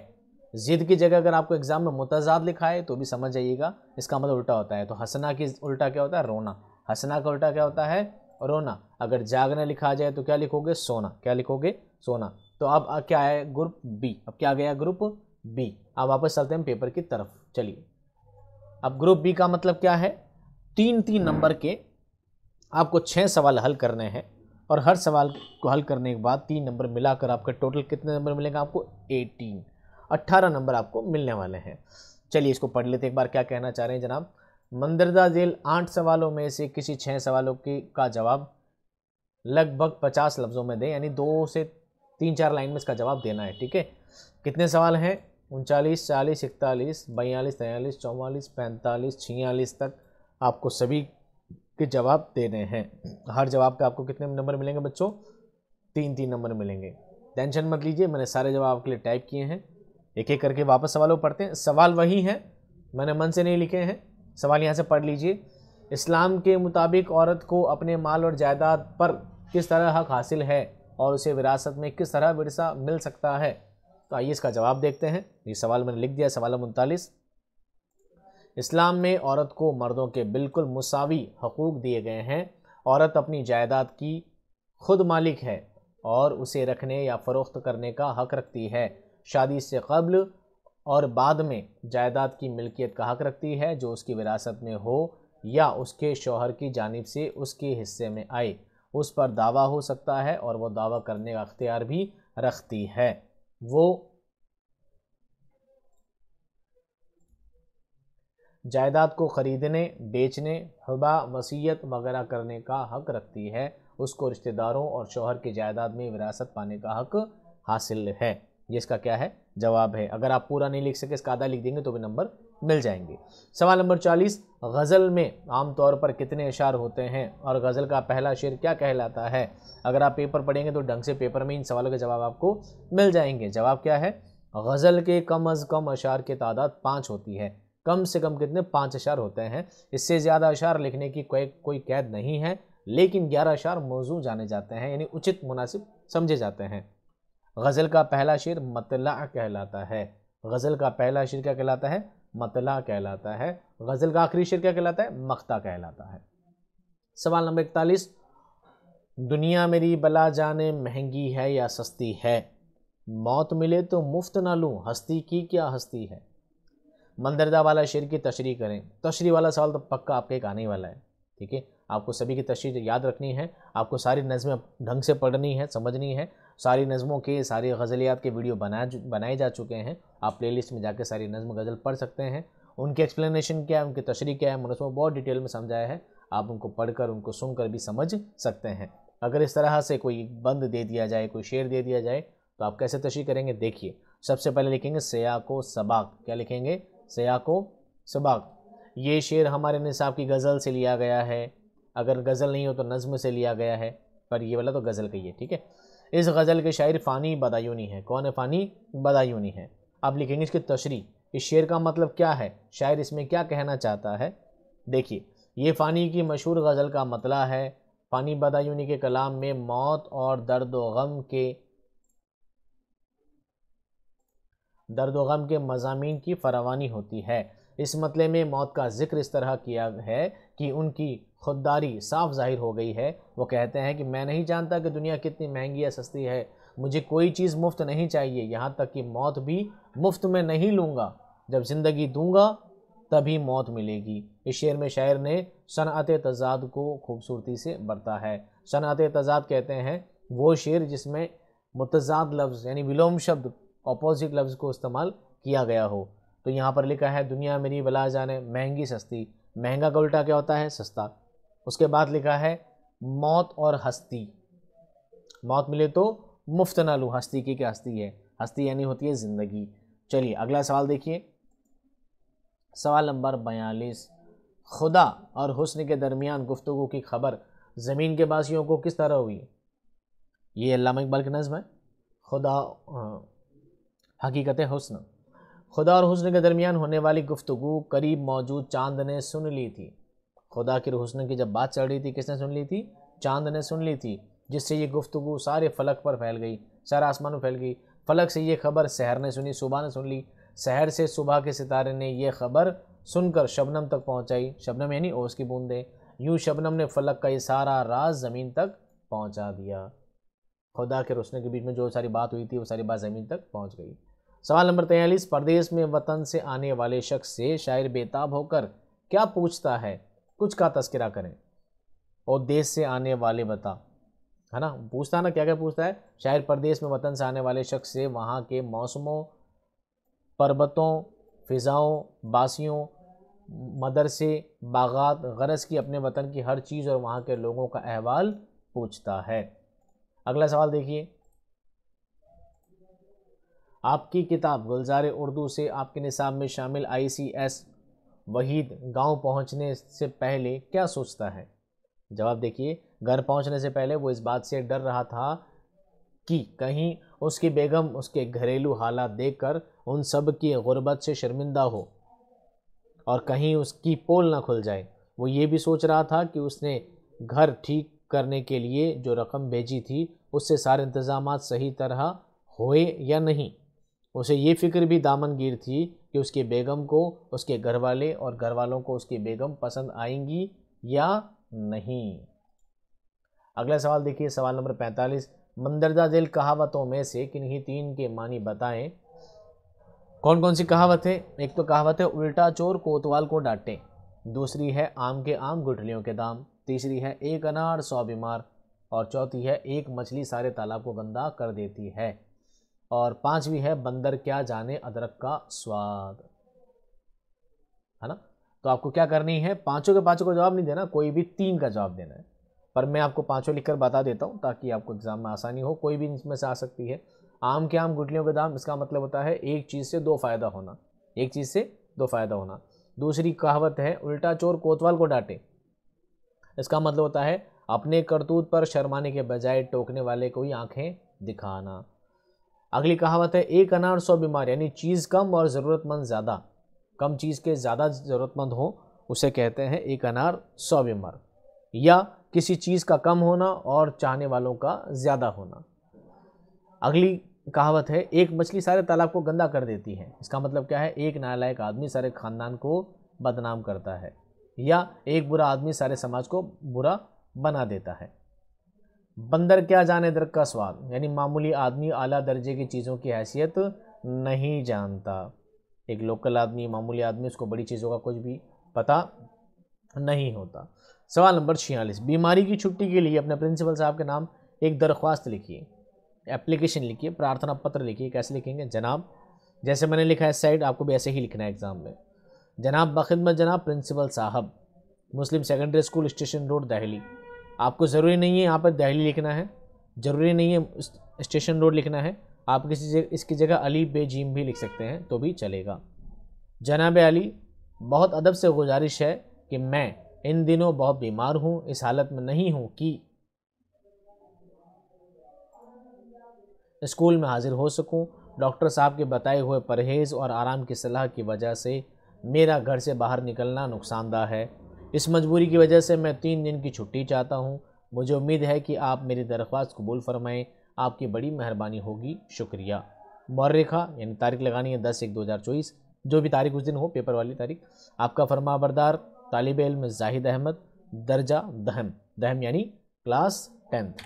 जिद की जगह अगर आपको एग्जाम में मुतजाद लिखा है तो भी समझ जाइएगा, इसका मतलब उल्टा होता है। तो हंसना की उल्टा क्या होता है? रोना। हंसना का उल्टा क्या होता है? रोना। अगर जागना लिखा जाए तो क्या लिखोगे? सोना। क्या लिखोगे? सोना। तो अब क्या है? Group B. अब क्या गया? Group B. अब वापस चलते हैं पेपर की तरफ। चलिए, अब ग्रुप बी का मतलब क्या है? 3-3 नंबर के आपको 6 सवाल हल करने हैं और हर सवाल को हल करने के बाद 3 नंबर मिलाकर आपका टोटल कितने नंबर मिलेगा आपको? 18 नंबर आपको मिलने वाले हैं। चलिए इसको पढ़ लेते एक बार, क्या कहना चाह रहे हैं जनाब। मंदरजा झेल 8 सवालों में से किसी 6 सवालों की का जवाब लगभग 50 लफ्ज़ों में दें, यानी 2 से 3-4 लाइन में इसका जवाब देना है। ठीक है, कितने सवाल हैं? 39, 40, 41, 42, 43, 44, 45, 46 तक आपको सभी के जवाब देने हैं। हर जवाब का आपको कितने नंबर मिलेंगे बच्चों? 3-3 नंबर मिलेंगे। टेंशन मत लीजिए, मैंने सारे जवाब आपके लिए टाइप किए हैं। एक एक करके वापस सवालों पढ़ते हैं। सवाल वही हैं, मैंने मन से नहीं लिखे हैं। सवाल यहाँ से पढ़ लीजिए। इस्लाम के मुताबिक औरत को अपने माल और जायदाद पर किस तरह हक हासिल है और उसे विरासत में किस तरह विरसा मिल सकता है? तो आइए इसका जवाब देखते हैं। ये सवाल मैंने लिख दिया, सवाल 39। इस्लाम में औरत को मर्दों के बिल्कुल मुसावी हकूक़ दिए गए हैं। औरत अपनी जायदाद की खुद मालिक है और उसे रखने या फ़रोख्त करने का हक रखती है। शादी से कब्ल और बाद में जायदाद की मिल्कियत का हक रखती है, जो उसकी विरासत में हो या उसके शौहर की जानिब से उसके हिस्से में आए। उस पर दावा हो सकता है और वो दावा करने का अख्तियार भी रखती है। वो जायदाद को ख़रीदने, बेचने, हिबा, वसीयत वगैरह करने का हक रखती है। उसको रिश्तेदारों और शौहर की जायदाद में विरासत पाने का हक हासिल है। ये इसका क्या है? जवाब है। अगर आप पूरा नहीं लिख सके, इसका आधा लिख देंगे तो भी नंबर मिल जाएंगे। सवाल नंबर 40, गज़ल में आमतौर पर कितने अशार होते हैं और गज़ल का पहला शेर क्या कहलाता है? अगर आप पेपर पढ़ेंगे तो ढंग से पेपर में इन सवालों के जवाब आपको मिल जाएंगे। जवाब क्या है? गज़ल के कम अज़ कम अशार की तादाद 5 होती है। कम से कम कितने? 5 अशार होते हैं। इससे ज़्यादा अशार लिखने की कोई कैद नहीं है, लेकिन 11 अशार मौजू जाने जाते हैं, यानी उचित मुनासिब समझे जाते हैं। गज़ल का पहला शेर मतला कहलाता है। गज़ल का पहला शेर क्या कहलाता है? मतला कहलाता है। गज़ल का आखिरी शेर क्या कहलाता है? मख्ता कहलाता है। सवाल नंबर 41, दुनिया मेरी बला जाने महंगी है या सस्ती है? मौत मिले तो मुफ्त ना लूँ, हस्ती की क्या हस्ती है? मंदरदा वाला शेर की तशरीह करें। तशरीह वाला सवाल तो पक्का आपके एक आने वाला है। ठीक है, आपको सभी की तशरीह याद रखनी है, आपको सारी नज़में ढंग से पढ़नी है, समझनी है। सारी नज़मों के, सारी गज़लियात के वीडियो बनाए जा चुके हैं। आप प्लेलिस्ट में जाकर सारी नज़म गज़ल पढ़ सकते हैं। उनकी एक्सप्लेनेशन क्या है, उनकी तशरीह क्या है, मैंने उसमें बहुत डिटेल में समझाया है। आप उनको पढ़कर, उनको सुनकर भी समझ सकते हैं। अगर इस तरह से कोई बंद दे दिया जाए, कोई शेर दे दिया जाए, तो आप कैसे तशरीह करेंगे? देखिए, सबसे पहले लिखेंगे सयाको सबाक। क्या लिखेंगे? सयाको सबाक। ये शेर हमारे निसाब की गज़ल से लिया गया है। अगर गज़ल नहीं हो तो नज़्म से लिया गया है, पर ये वाला तो गज़ल का ही है। ठीक है, इस गज़ल के शायर फ़ानी बदायूनी है। कौन है? फ़ानी बदायूनी है। आप लिखेंगे इसकी तशरीह, इस शेर का मतलब क्या है, शायर इसमें क्या कहना चाहता है। देखिए, ये फ़ानी की मशहूर गज़ल का मतला है। फ़ानी बदायूनी के कलाम में मौत और दर्द व गम के मज़ामीन की फरावानी होती है। इस मतले में मौत का जिक्र इस तरह किया है कि उनकी खुददारी साफ जाहिर हो गई है। वो कहते हैं कि मैं नहीं जानता कि दुनिया कितनी महंगी या सस्ती है, मुझे कोई चीज़ मुफ्त नहीं चाहिए, यहाँ तक कि मौत भी मुफ्त में नहीं लूँगा। जब ज़िंदगी दूँगा तभी मौत मिलेगी। इस शेर में शायर ने सनअत तज़ाद को खूबसूरती से बरता है। सनअत तज़ाद कहते हैं वो शेर जिसमें मुतज़ाद लफ्ज़ यानी विलोम शब्द ऑपोजिट लफ्ज़ को इस्तेमाल किया गया हो। तो यहाँ पर लिखा है दुनिया मेरी बला जाने महंगी सस्ती, महंगा का उल्टा क्या होता है? सस्ता। उसके बाद लिखा है मौत और हस्ती, मौत मिले तो मुफ्त ना लूँ, हस्ती की क्या हस्ती है? हस्ती यानी होती है ज़िंदगी। चलिए अगला सवाल देखिए, सवाल नंबर 42, खुदा और हुस्न के दरमियान गुफ्तगू की खबर ज़मीन के बासियों को किस तरह हुई? ये अल्लामा इकबाल की नज़्म है। खुदा हकीकत हुस्न, खुदा और हुस्न के दरमियान होने वाली गुफ्तगू करीब मौजूद चांद ने सुन ली थी। खुदा के हुस्न की जब बात चल रही थी, किसने सुन ली थी? चांद ने सुन ली थी, जिससे ये गुफ्तगू सारे फलक पर फैल गई, सारे आसमान में फैल गई। फलक से ये खबर सहर ने सुनी, सुबह ने सुन ली, सहर से सुबह के सितारे ने ये खबर सुनकर शबनम तक पहुंचाई। शबनम यानी ओस की बूंदें। यूं शबनम ने फलक का ये सारा राज ज़मीन तक पहुंचा दिया। खुदा के हुस्न के बीच में जो सारी बात हुई थी वो सारी बात ज़मीन तक पहुंच गई। सवाल नंबर 43, परदेश में वतन से आने वाले शख्स से शायर बेताब होकर क्या पूछता है? कुछ का तस्करा करें। और देश से आने वाले बता, है ना, पूछता है ना, क्या क्या पूछता है? शायर परदेश में वतन से आने वाले शख्स से वहाँ के मौसमों, पर्वतों, फ़िज़ाओं, बासियों, मदरसे, बागात, गरज की अपने वतन की हर चीज़ और वहाँ के लोगों का अहवाल पूछता है। अगला सवाल देखिए, आपकी किताब गुलजार उर्दू से आपके निसाब में शामिल ICS वहीद गांव पहुंचने से पहले क्या सोचता है? जवाब देखिए, घर पहुंचने से पहले वो इस बात से डर रहा था कि कहीं उसकी बेगम उसके घरेलू हालात देखकर उन सब की गुर्बत से शर्मिंदा हो और कहीं उसकी पोल ना खुल जाए। वो ये भी सोच रहा था कि उसने घर ठीक करने के लिए जो रकम भेजी थी उससे सारे इंतज़ामात सही तरह होए या नहीं। उसे ये फिक्र भी दामनगीर थी कि उसकी बेगम को उसके घरवाले और घरवालों को उसकी बेगम पसंद आएंगी या नहीं। अगला सवाल देखिए, सवाल नंबर 45, मंदरजा झेल कहावतों में से किन्हीं 3 के मानी बताएं। कौन कौन सी कहावत है? एक तो कहावत है उल्टा चोर कोतवाल को डांटे, दूसरी है आम के आम गुठलियों के दाम, तीसरी है एक अनार 100 बीमार, और चौथी है एक मछली सारे तालाब को गंदा कर देती है, और पांचवी है बंदर क्या जाने अदरक का स्वाद, है ना। तो आपको क्या करनी है, पांचों के पांचों का जवाब नहीं देना, कोई भी 3 का जवाब देना है। पर मैं आपको पांचों लिखकर बता देता हूँ ताकि आपको एग्जाम में आसानी हो, कोई भी इसमें से आ सकती है। आम के आम गुठलियों के दाम, इसका मतलब होता है एक चीज़ से 2 फायदा होना, एक चीज़ से 2 फायदा होना। दूसरी कहावत है उल्टा चोर कोतवाल को डांटे, इसका मतलब होता है अपने करतूत पर शर्माने के बजाय टोकने वाले को ही आंखें दिखाना। अगली कहावत है एक अनार 100 बीमार, यानी चीज़ कम और ज़रूरतमंद ज़्यादा, कम चीज़ के ज़्यादा ज़रूरतमंद हो उसे कहते हैं एक अनार 100 बीमार, या किसी चीज़ का कम होना और चाहने वालों का ज़्यादा होना। अगली कहावत है एक मछली सारे तालाब को गंदा कर देती है, इसका मतलब क्या है, एक नालायक आदमी सारे खानदान को बदनाम करता है, या एक बुरा आदमी सारे समाज को बुरा बना देता है। बंदर क्या जाने दर का स्वाद, यानी मामूली आदमी आला दर्जे की चीज़ों की हैसियत नहीं जानता। एक लोकल आदमी, मामूली आदमी, उसको बड़ी चीज़ों का कुछ भी पता नहीं होता। सवाल नंबर 46, बीमारी की छुट्टी के लिए अपने प्रिंसिपल साहब के नाम एक दरख्वास्त लिखिए, एप्लीकेशन लिखिए, प्रार्थना पत्र लिखिए। कैसे लिखेंगे? जनाब, जैसे मैंने लिखा है साइड, आपको भी ऐसे ही लिखना है एग्जाम में। जनाब बखिदमत जनाब प्रिंसिपल साहब, Muslim secondary school station road Delhi. आपको ज़रूरी नहीं है यहाँ पर दिल्ली लिखना है, ज़रूरी नहीं है स्टेशन रोड लिखना है, आप किसी इसकी जगह अली बेजीम भी लिख सकते हैं तो भी चलेगा। जनाब अली, बहुत अदब से गुजारिश है कि मैं इन दिनों बहुत बीमार हूँ, इस हालत में नहीं हूँ कि स्कूल में हाजिर हो सकूं। डॉक्टर साहब के बताए हुए परहेज़ और आराम की सलाह की वजह से मेरा घर से बाहर निकलना नुकसानदा है। इस मजबूरी की वजह से मैं 3 दिन की छुट्टी चाहता हूं। मुझे उम्मीद है कि आप मेरी दरख्वास्त कबूल फरमाएं, आपकी बड़ी मेहरबानी होगी, शुक्रिया। मौर्रिखा यानी तारीख लगानी है 10/1/2024, जो भी तारीख उस दिन हो, पेपर वाली तारीख। आपका फरमाबरदार तालिब इल्म जाहिद अहमद, दर्जा दहम, दहम यानी क्लास 10th।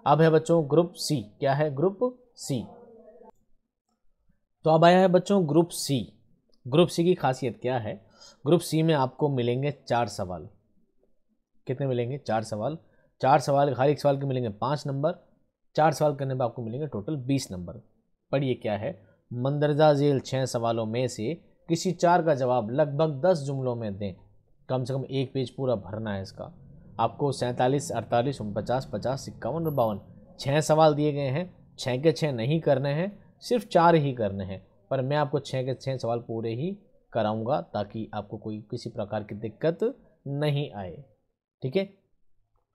अब है बच्चों ग्रुप सी। क्या है? Group C. तो अब आया है बच्चों ग्रुप सी। ग्रुप सी की खासियत क्या है? ग्रुप सी में आपको मिलेंगे 4 सवाल। कितने मिलेंगे? 4 सवाल। 4 सवाल, हर एक सवाल के मिलेंगे 5 नंबर। 4 सवाल करने पर आपको मिलेंगे टोटल 20 नंबर। पढ़िए क्या है। मंदरजा झेल 6 सवालों में से किसी 4 का जवाब लगभग 10 जुमलों में दें। कम से कम 1 पेज पूरा भरना है इसका। आपको 47, 48, 49, 50, 51 और 52 6 सवाल दिए गए हैं। 6 के 6 नहीं करने हैं, सिर्फ 4 ही करने हैं, पर मैं आपको 6 के 6 सवाल पूरे ही कराऊंगा ताकि आपको कोई किसी प्रकार की दिक्कत नहीं आए। ठीक है,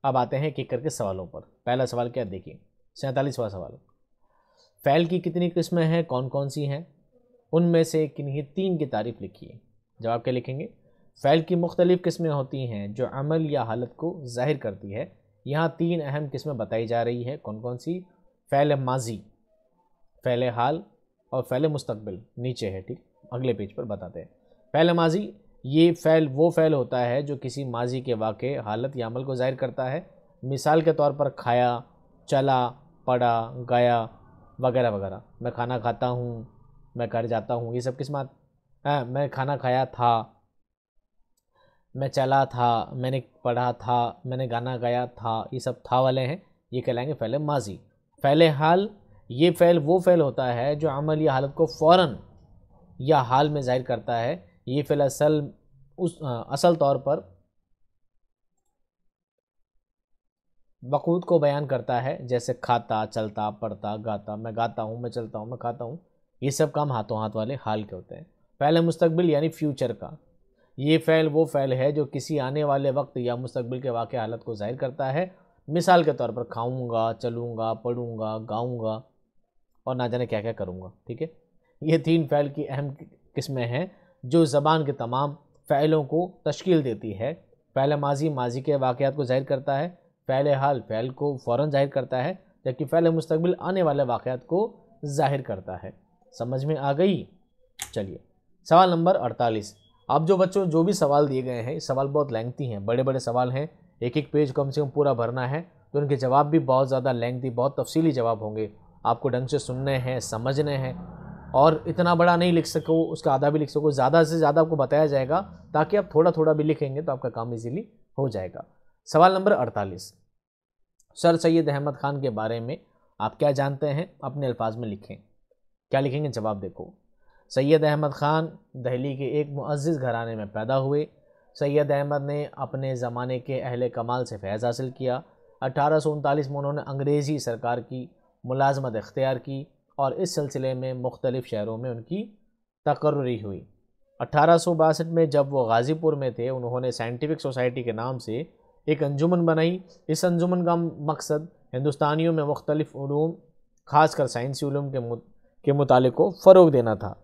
अब आते हैं एक एक करके सवालों पर। पहला सवाल क्या देखिए, 47वां सवाल। फ़ैल की कितनी किस्में हैं, कौन कौन सी हैं, उनमें से किन्हीं 3 की तारीफ लिखिए। जवाब क्या लिखेंगे। फ़ैल की मुख्तलिफ़ किस्में होती हैं जो अमल या हालत को ज़ाहिर करती है। यहाँ 3 अहम किस्में बताई जा रही है। कौन कौन सी। फ़ैल माजी, फ़ैल हाल और फ़ैल मुस्तकबिल। नीचे है, ठीक, अगले पेज पर बताते हैं। फ़ैल माजी, ये फ़ैल वो फ़ैल होता है जो किसी माजी के वाक़े, हालत या अमल को ज़ाहिर करता है। मिसाल के तौर पर खाया, चला, पढ़ा, गया वगैरह वगैरह। मैं खाना खाता हूँ, मैं घर जाता हूँ, ये सब किस बात। मैं खाना खाया था, मैं चला था, मैंने पढ़ा था, मैंने गाना गाया था, ये सब था वाले हैं, ये कहलाएंगे फ़ैल माजी। फ़ैल हाल, ये फ़ैल वो फ़ैल होता है जो अमल या हालत को फ़ौरन या हाल में ज़ाहिर करता है। ये फ़ैल असल तौर पर वक़ूत को बयान करता है, जैसे खाता, चलता, पढ़ता, गाता। मैं गाता हूँ, मैं चलता हूँ, मैं खाता हूँ, ये सब काम हाथों हाथ वाले हाल के होते हैं। फ़ैल मुस्तकबिल यानी फ्यूचर का, ये फ़ैल वो फ़ैल है जो किसी आने वाले वक्त या मुस्तकबिल के वाक़े हालत को ज़ाहिर करता है। मिसाल के तौर पर खाऊंगा, चलूँगा, पढ़ूँगा, गाऊँगा और ना जाने क्या क्या करूँगा। ठीक है, ये 3 फ़ैल की अहम किस्में हैं जो ज़बान के तमाम फ़ैलों को तश्कील देती है। फ़ैल माजी, माजी के वाक़यात को ज़ाहिर करता है। फ़ैल हाल, फ़ैल को फ़ौरन ज़ाहिर करता है, जबकि फ़ैल मुस्तकबिल आने वाले वाक़यात को ज़ाहिर करता है। समझ में आ गई। चलिए सवाल नंबर 48। अब जो बच्चों जो भी सवाल दिए गए हैं, सवाल बहुत लेंथी हैं, बड़े बड़े सवाल हैं, एक एक पेज कम से कम पूरा भरना है, तो उनके जवाब भी बहुत ज़्यादा लेंथी, बहुत तफसीली जवाब होंगे। आपको ढंग से सुनने हैं, समझने हैं, और इतना बड़ा नहीं लिख सको, उसका आधा भी लिख सको, ज़्यादा से ज़्यादा आपको बताया जाएगा, ताकि आप थोड़ा थोड़ा भी लिखेंगे तो आपका काम इजीली हो जाएगा। सवाल नंबर 48। सर सैयद अहमद ख़ान के बारे में आप क्या जानते हैं, अपने अल्फाज में लिखें। क्या लिखेंगे, जवाब देखो। सैयद अहमद ख़ान दिल्ली के एक मुअज़्ज़िज़ घराने में पैदा हुए। सैयद अहमद ने अपने ज़माने के अहले कमाल से फैज़ हासिल किया। 1839 में उन्होंने अंग्रेज़ी सरकार की मुलाज़मत इख्तियार की और इस सिलसिले में मुख्तलिफ़ शहरों में उनकी तकर्री हुई। 1862 में जब वो गाज़ीपुर में थे, उन्होंने साइंटिफिक सोसाइटी के नाम से एक अंजुमन बनाई। इस अंजुमन का मकसद हिंदुस्तानियों में मुख्तलिफ़ उलूम, ख़ासकर साइंसी उलूम के मुताले को फ़रोग़ देना था।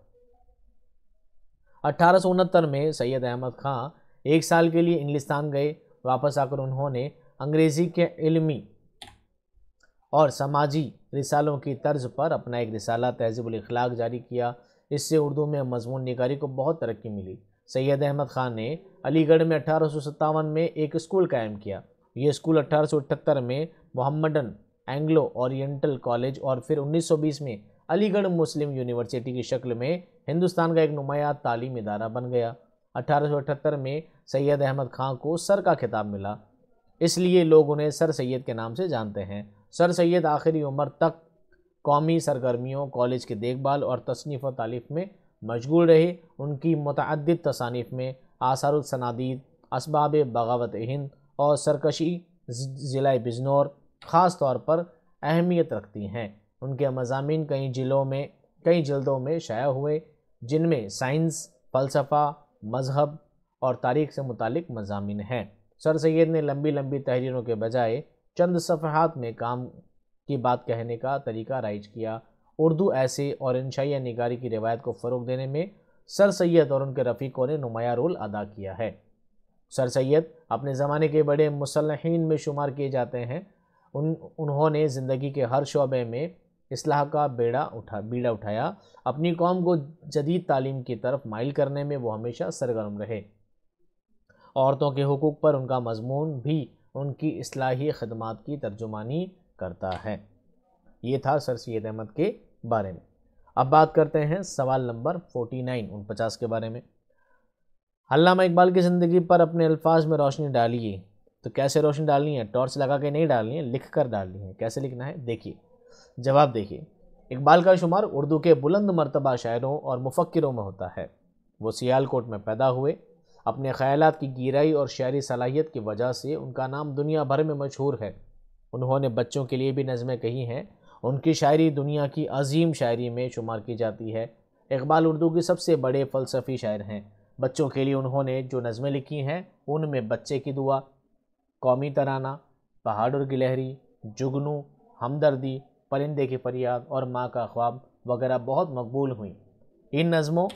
1869 में सैयद अहमद ख़ान 1 साल के लिए इंग्लिस्तान गए। वापस आकर उन्होंने अंग्रेज़ी के इल्मी और समाजी रिसालों की तर्ज पर अपना एक रिसाला तहज़ीबुल अखलाक जारी किया। इससे उर्दू में मज़मून निगारी को बहुत तरक्की मिली। सैयद अहमद ख़ान ने अलीगढ़ में 1857 में एक स्कूल कायम किया। ये स्कूल 1878 में मोहम्मडन एंग्लो ओरिएंटल कॉलेज और फिर 1920 में अलीगढ़ मुस्लिम यूनिवर्सिटी की शक्ल में हिंदुस्तान का एक नुमाया तालीमी इदारा बन गया। 1878 में सैयद अहमद ख़ान को सर का खिताब मिला, इसलिए लोग उन्हें सर सैयद के नाम से जानते हैं। सर सैयद आखिरी उम्र तक कौमी सरगर्मियों, कॉलेज की देखभाल और तसनीफ़ व तालीफ़ में मशगूल रहे। उनकी मुतअद्दिद तसानीफ़ में आसारुल सनादीद, असबाब बगावत हिंद और सरकशी ज़िला बिजनौर ख़ास तौर पर अहमियत रखती हैं। उनके मज़ामीन कई जिल्दों में शाया हुए, जिनमें साइंस, फ़लसफ़ा, मज़हब और तारीख़ से मुतालिक मज़ामीन हैं। सर सैयद ने लंबी लंबी तहरीरों के बजाय चंद सफ़हात में काम की बात कहने का तरीका राइज किया। उर्दू ऐसे और इंशाइया निगारी की रिवायत को फ़रोग़ देने में सर सैयद और उनके रफ़ीक़ों ने नुमाया रोल अदा किया है। सर सैयद अपने ज़माने के बड़े मुसल्लहीन में शुमार किए जाते हैं। उन्होंने ज़िंदगी के हर शोबे में इस्लाह का बीड़ा उठाया। अपनी कौम को जदीद तालीम की तरफ माइल करने में वो हमेशा सरगर्म रहे। औरतों के हुकूक़ पर उनका मज़मून भी उनकी इस्लाही खदमात की तर्जुमानी करता है। ये था सर सैयद अहमद के बारे में। अब बात करते हैं सवाल नंबर 49 के बारे में। अल्लामा इकबाल की ज़िंदगी पर अपने अल्फाज में रोशनी डालिए। तो कैसे रोशनी डालनी है, टॉर्च लगा के नहीं डालनी है, लिख कर डालनी है। कैसे लिखना है, देखिए, जवाब देखिए। इकबाल का शुमार उर्दू के बुलंद मर्तबा शायरों और मुफक्किरों में होता है। वो सियालकोट में पैदा हुए। अपने ख़यालात की गहराई और शायरी सलाहियत की वजह से उनका नाम दुनिया भर में मशहूर है। उन्होंने बच्चों के लिए भी नज़में कही हैं। उनकी शायरी दुनिया की अजीम शायरी में शुमार की जाती है। इकबाल उर्दू के सबसे बड़े फ़लसफ़ी शायर हैं। बच्चों के लिए उन्होंने जो नज़में लिखी हैं उनमें बच्चे की दुआ, कौमी तराना, पहाड़ और गिलहरी, जुगनू, हमदर्दी, परिंदे की फरियाद और माँ का ख्वाब वगैरह बहुत मकबूल हुई। इन नज़मों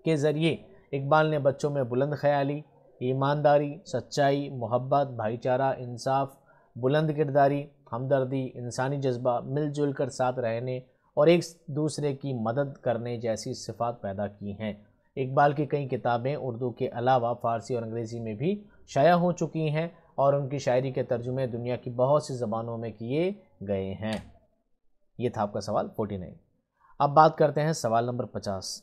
के ज़रिए इकबाल ने बच्चों में बुलंद ख्याली, ईमानदारी, सच्चाई, मोहब्बत, भाईचारा, इंसाफ, बुलंद किरदारी, हमदर्दी, इंसानी जज्बा, मिलजुल कर साथ रहने और एक दूसरे की मदद करने जैसी सिफ़ात पैदा की हैं। इकबाल की कई किताबें उर्दू के अलावा फ़ारसी और अंग्रेज़ी में भी शाया हो चुकी हैं और उनकी शायरी के तर्जुमे दुनिया की बहुत सी ज़बानों में किए गए हैं। ये था आपका सवाल 49। अब बात करते हैं सवाल नंबर 50।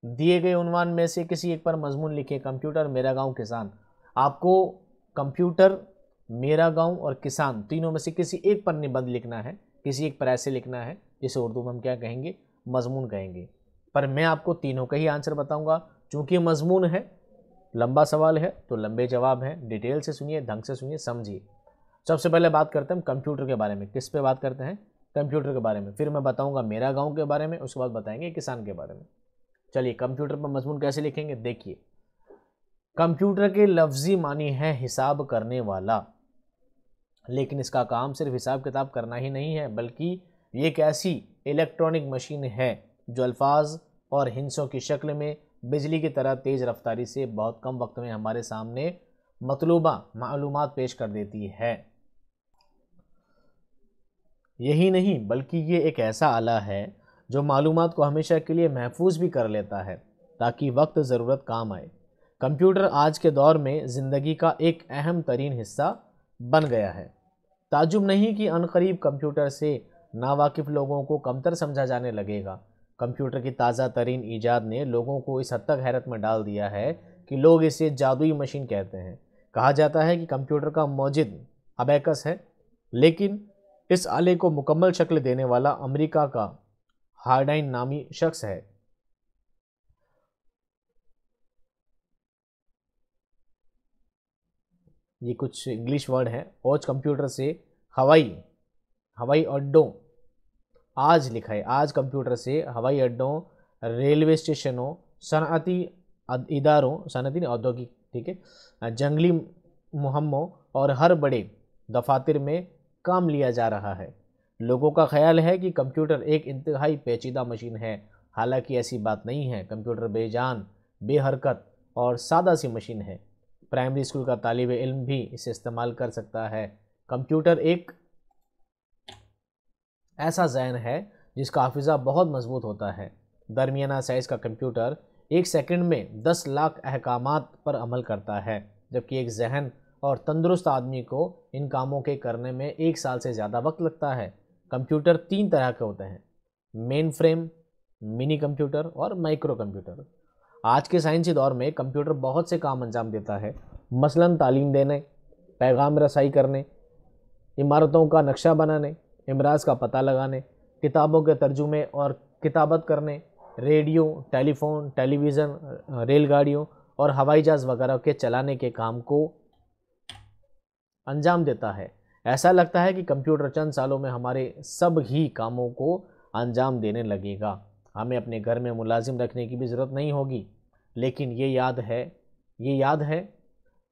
दिए गए उन्वान में से किसी एक पर मजमून लिखे। कंप्यूटर, मेरा गांव, किसान। आपको कंप्यूटर, मेरा गांव और किसान तीनों में से किसी एक पर निबंध लिखना है, किसी एक पर ऐसे लिखना है जिसे उर्दू में हम क्या कहेंगे, मजमून कहेंगे। पर मैं आपको तीनों का ही आंसर बताऊंगा। चूंकि मजमून है, लंबा सवाल है तो लंबे जवाब हैं। डिटेल से सुनिए, ढंग से सुनिए, समझिए। सबसे पहले बात करते हैं हम कंप्यूटर के बारे में। किस पे बात करते हैं? कंप्यूटर के बारे में। फिर मैं बताऊंगा मेरा गांव के बारे में, उसके बाद बताएंगे किसान के बारे में। चलिए, कंप्यूटर पर मजमून कैसे लिखेंगे देखिए। कंप्यूटर के लफ्जी मानी है हिसाब करने वाला, लेकिन इसका काम सिर्फ हिसाब किताब करना ही नहीं है, बल्कि ये एक ऐसी इलेक्ट्रॉनिक मशीन है जो अल्फाज और हिंसों की शक्ल में बिजली की तरह तेज़ रफ्तारी से बहुत कम वक्त में हमारे सामने मतलूबा मालूमात पेश कर देती है। यही नहीं, बल्कि ये एक ऐसा आला है जो मालूमात को हमेशा के लिए महफूज भी कर लेता है ताकि वक्त ज़रूरत काम आए। कंप्यूटर आज के दौर में ज़िंदगी का एक अहम तरीन हिस्सा बन गया है। ताज्जुब नहीं कि अनकरीब कंप्यूटर से नावाकिफ़ लोगों को कमतर समझा जाने लगेगा। कंप्यूटर की ताज़ा तरीन ईजाद ने लोगों को इस हद तक हैरत में डाल दिया है कि लोग इसे जादुई मशीन कहते हैं। कहा जाता है कि कंप्यूटर का मौजिद अबैकस है, लेकिन इस आले को मुकम्मल शक्ल देने वाला अमेरिका का हार्डाइन नामी शख्स है। ये कुछ इंग्लिश वर्ड है। आज कंप्यूटर से हवाई अड्डों, आज लिखा है, आज कंप्यूटर से हवाई अड्डों, रेलवे स्टेशनों, सनअती इदारों, सनअती औद्योगिक, ठीक है, जंगली मुहम्मों और हर बड़े दफातर में काम लिया जा रहा है। लोगों का ख्याल है कि कंप्यूटर एक इंतहाई पेचीदा मशीन है। हालांकि ऐसी बात नहीं है। कंप्यूटर बेजान, बेहरकत और सादा सी मशीन है। प्राइमरी स्कूल का तालिब इल्म भी इसे इस्तेमाल कर सकता है। कंप्यूटर एक ऐसा ज़हन है जिसका हाफिज़ा बहुत मजबूत होता है। दरमियाना साइज़ का कंप्यूटर एक सेकंड में 10 लाख अहकामात पर अमल करता है, जबकि एक जहन और तंदुरुस्त आदमी को इन कामों के करने में 1 साल से ज़्यादा वक्त लगता है। कंप्यूटर 3 तरह के होते हैं: मेन फ्रेम, मिनी कंप्यूटर और माइक्रो कंप्यूटर। आज के साइंसी दौर में कंप्यूटर बहुत से काम अंजाम देता है, मसलन तालीम देने, पैगाम रसाई करने, इमारतों का नक्शा बनाने, इमराज का पता लगाने, किताबों के तर्जुमे और किताबत करने, रेडियो, टेलीफोन, टेलीविज़न, रेलगाड़ियों और हवाई जहाज़ वगैरह के चलाने के काम को अंजाम देता है। ऐसा लगता है कि कंप्यूटर चंद सालों में हमारे सब ही कामों को अंजाम देने लगेगा। हमें अपने घर में मुलाजिम रखने की भी ज़रूरत नहीं होगी। लेकिन ये याद है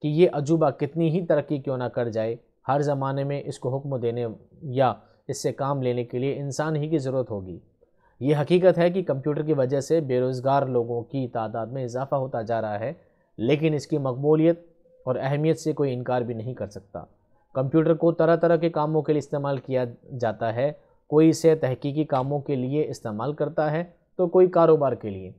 कि ये अजूबा कितनी ही तरक्की क्यों ना कर जाए, हर ज़माने में इसको हुक्म देने या इससे काम लेने के लिए इंसान ही की ज़रूरत होगी। ये हकीकत है कि कंप्यूटर की वजह से बेरोज़गार लोगों की तादाद में इजाफ़ा होता जा रहा है, लेकिन इसकी मकबूलियत और अहमियत से कोई इनकार भी नहीं कर सकता। कंप्यूटर को तरह तरह के कामों के लिए इस्तेमाल किया जाता है। कोई इसे तहकीकी कामों के लिए इस्तेमाल करता है तो कोई कारोबार के लिए,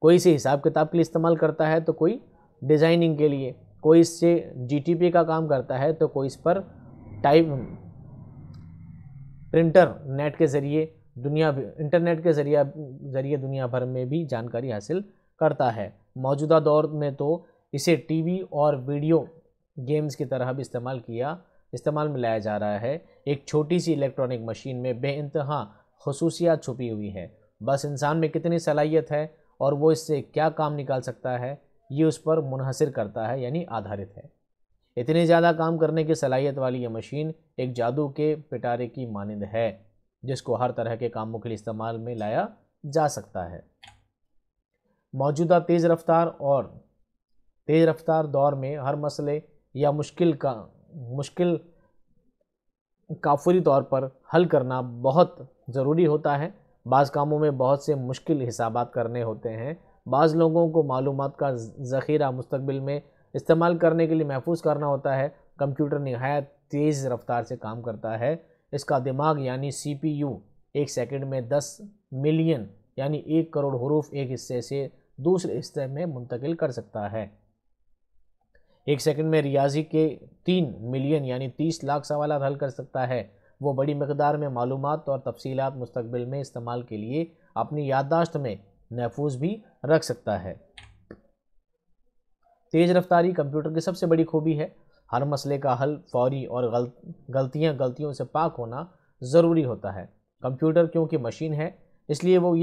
कोई इसे हिसाब किताब के लिए इस्तेमाल करता है तो कोई डिज़ाइनिंग के लिए, कोई इससे जीटीपी का काम करता है तो कोई इस पर टाइप प्रिंटर नेट के ज़रिए इंटरनेट के ज़रिए दुनिया भर में भी जानकारी हासिल करता है। मौजूदा दौर में तो इसे टीवी और वीडियो गेम्स की तरह भी इस्तेमाल किया इस्तेमाल में लाया जा रहा है। एक छोटी सी इलेक्ट्रॉनिक मशीन में बेइंतहा खसूसियात छुपी हुई है। बस इंसान में कितनी सलाहियत है और वो इससे क्या काम निकाल सकता है, ये उस पर मुनहसर करता है, यानी आधारित है। इतनी ज़्यादा काम करने की सलाहियत वाली ये मशीन एक जादू के पिटारे की मानिंद है, जिसको हर तरह के कामों के लिए इस्तेमाल में लाया जा सकता है। मौजूदा तेज़ रफ्तार दौर में हर मसले या मुश्किल काफूरी तौर पर हल करना बहुत ज़रूरी होता है। बाज़ कामों में बहुत से मुश्किल हिसाबात करने होते हैं। बाज़ लोगों को मालूमात का ज़ख़ीरा मुस्तक़बिल में इस्तेमाल करने के लिए महफूज करना होता है। कंप्यूटर निहायत तेज़ रफ्तार से काम करता है। इसका दिमाग यानी CPU एक सेकंड में 10 मिलियन यानी 1 करोड़ हरूफ एक हिस्से से दूसरे हिस्से में मुंतकिल कर सकता है। एक सेकंड में रियाजी के 3 मिलियन यानी 30 लाख सवालात हल कर सकता है। वो बड़ी मकदार में मालूमात और तफसीलात मुस्तक़बिल में इस्तेमाल के लिए अपनी याददाश्त में महफूज भी रख सकता है। तेज़ रफ्तारी कंप्यूटर की सबसे बड़ी खूबी है। हर मसले का हल फौरी और गलतियों से पाक होना ज़रूरी होता है। कंप्यूटर क्योंकि मशीन है, इसलिए वो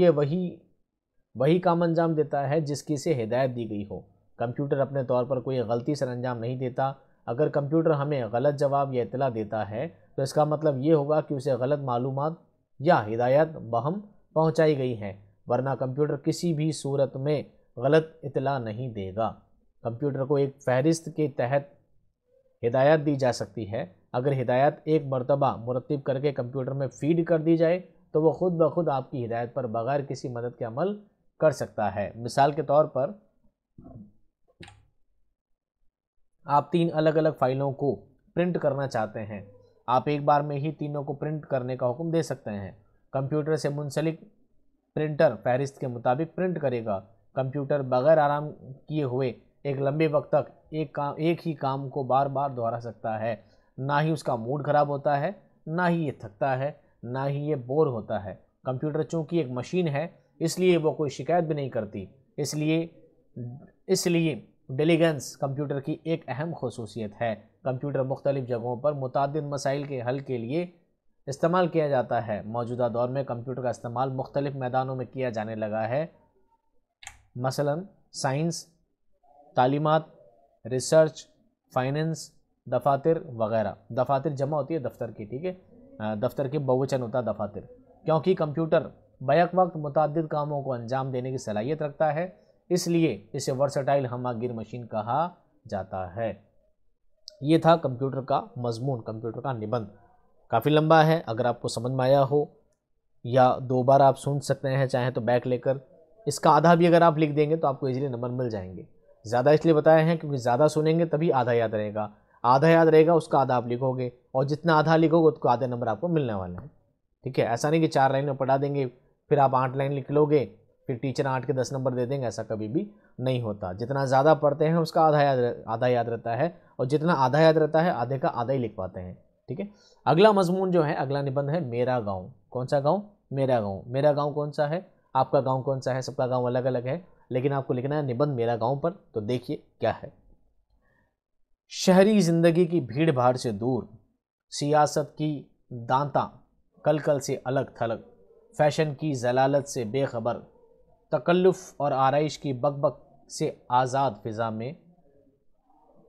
वही काम अंजाम देता है जिसकी से हिदायत दी गई हो। कंप्यूटर अपने तौर पर कोई गलती सर अंजाम नहीं देता। अगर कंप्यूटर हमें गलत जवाब या इतला देता है तो इसका मतलब ये होगा कि उसे गलत मालूमात या हिदायत बहम पहुंचाई गई हैं, वरना कंप्यूटर किसी भी सूरत में गलत इतला नहीं देगा। कंप्यूटर को एक फहरिस्त के तहत हिदायत दी जा सकती है। अगर हिदायत एक मरतबा मुरतब करके कंप्यूटर में फीड कर दी जाए तो वह खुद ब खुद आपकी हिदायत पर बगैर किसी मदद के अमल कर सकता है। मिसाल के तौर पर आप 3 अलग अलग फाइलों को प्रिंट करना चाहते हैं। आप एक बार में ही तीनों को प्रिंट करने का हुक्म दे सकते हैं। कंप्यूटर से मुंसलिक प्रिंटर फहरिस्त के मुताबिक प्रिंट करेगा। कंप्यूटर बगैर आराम किए हुए एक लंबे वक्त तक एक ही काम को बार बार दोहरा सकता है। ना ही उसका मूड ख़राब होता है, ना ही ये थकता है, ना ही ये बोर होता है। कंप्यूटर चूँकि एक मशीन है, इसलिए वो कोई शिकायत भी नहीं करती। इसलिए डिलीगेंस कंप्यूटर की एक अहम खसूसियत है। कंप्यूटर मुख्तलिफ़ जगहों पर मुतादिद मसाइल के हल के लिए इस्तेमाल किया जाता है। मौजूदा दौर में कंप्यूटर का इस्तेमाल मुख्तलिफ़ मैदानों में किया जाने लगा है, मसलन साइंस, तालीमात, रिसर्च, फाइनेंस, दफातर वगैरह। दफातर जमा होती है दफ्तर की, ठीक है, दफ्तर के बहुवचन होता है दफातर। क्योंकि कंप्यूटर बैक वक्त मुतादिद कामों को अंजाम देने की सलाहियत रखता है, इसलिए इसे वर्सटाइल हमागिर मशीन कहा जाता है। ये था कंप्यूटर का मजमून, कंप्यूटर का निबंध। काफ़ी लंबा है, अगर आपको समझ में आया हो या 2 बार आप सुन सकते हैं, चाहे तो बैक लेकर। इसका आधा भी अगर आप लिख देंगे तो आपको इजीली नंबर मिल जाएंगे। ज़्यादा इसलिए बताया है क्योंकि ज़्यादा सुनेंगे तभी आधा याद रहेगा। आधा याद रहेगा उसका आधा आप लिखोगे, और जितना आधा लिखोगे उसको आधे नंबर आपको मिलने वाले हैं। ठीक है, ऐसा नहीं कि 4 लाइन में पढ़ा देंगे फिर आप 8 लाइन लिख लोगे, फिर टीचर 8 के 10 नंबर दे देंगे। ऐसा कभी भी नहीं होता। जितना ज़्यादा पढ़ते हैं उसका आधा याद रहता है, और जितना आधा याद रहता है आधे का आधा ही लिख पाते हैं। ठीक है, अगला मजमून जो है, अगला निबंध है मेरा गाँव। कौन सा गाँव? मेरा गाँव। मेरा गाँव कौन सा है, आपका गाँव कौन सा है? सबका गाँव अलग अलग है, लेकिन आपको लिखना है निबंध मेरा गाँव पर। तो देखिए क्या है। शहरी ज़िंदगी की भीड़ भाड़ से दूर, सियासत की दांता कल से अलग थलग, फैशन की जलालत से बेखबर, तकल्लुफ़ और आराइश की बकबक से आज़ाद फ़िज़ा में,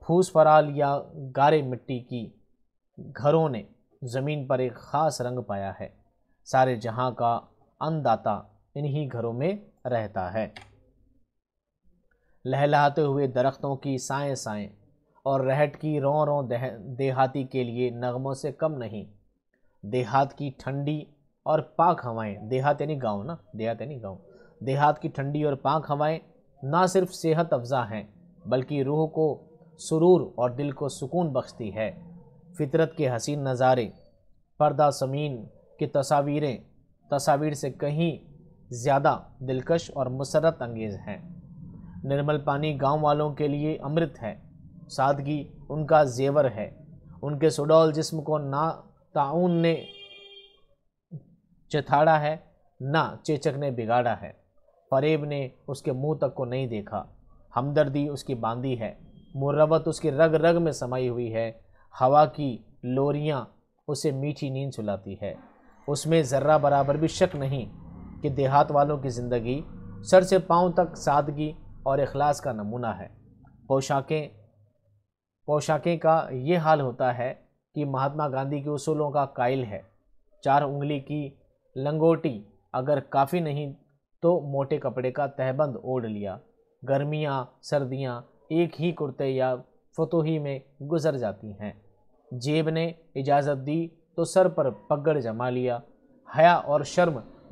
फूस फराल या गारे मिट्टी की घरों ने ज़मीन पर एक ख़ास रंग पाया है। सारे जहां का अन्नदाता इन्हीं घरों में रहता है। लहलहाते हुए दरख्तों की साएं साएं और रहट की रों रों देहाती के लिए नगमों से कम नहीं। देहात की ठंडी और पाक हवाएं, देहात यानी गाँव ना, देहात यानी गाँव। देहात की ठंडी और पाक हवाएं ना सिर्फ सेहत अफ़ज़ा हैं बल्कि रूह को सुरूर और दिल को सुकून बख्शती है। फितरत के हसीन नज़ारे, पर्दा समीन की तस्वीर से कहीं ज़्यादा दिलकश और मुसर्रत अंगेज़ हैं। निर्मल पानी गांव वालों के लिए अमृत है। सादगी उनका जेवर है। उनके सुडौल जिस्म को ना ताउन ने चिथाड़ा है, ना चेचक ने बिगाड़ा है। फरेब ने उसके मुंह तक को नहीं देखा। हमदर्दी उसकी बांधी है। मुर्रवत उसकी रग रग में समाई हुई है। हवा की लोरियां उसे मीठी नींद सुलाती है। उसमें ज़र्रा बराबर भी शक नहीं कि देहात वालों की ज़िंदगी सर से पांव तक सादगी और इखलास का नमूना है। पोशाकें का ये हाल होता है कि महात्मा गांधी के उसूलों का कायल है। 4 उंगली की लंगोटी अगर काफ़ी नहीं तो मोटे कपड़े का तहबंद ओढ़ लिया। गर्मियाँ सर्दियाँ एक ही कुर्ते या फतोही में गुजर जाती हैं। जेब ने इजाज़त दी तो सर पर पगड़ जमा लिया। हया और शर्म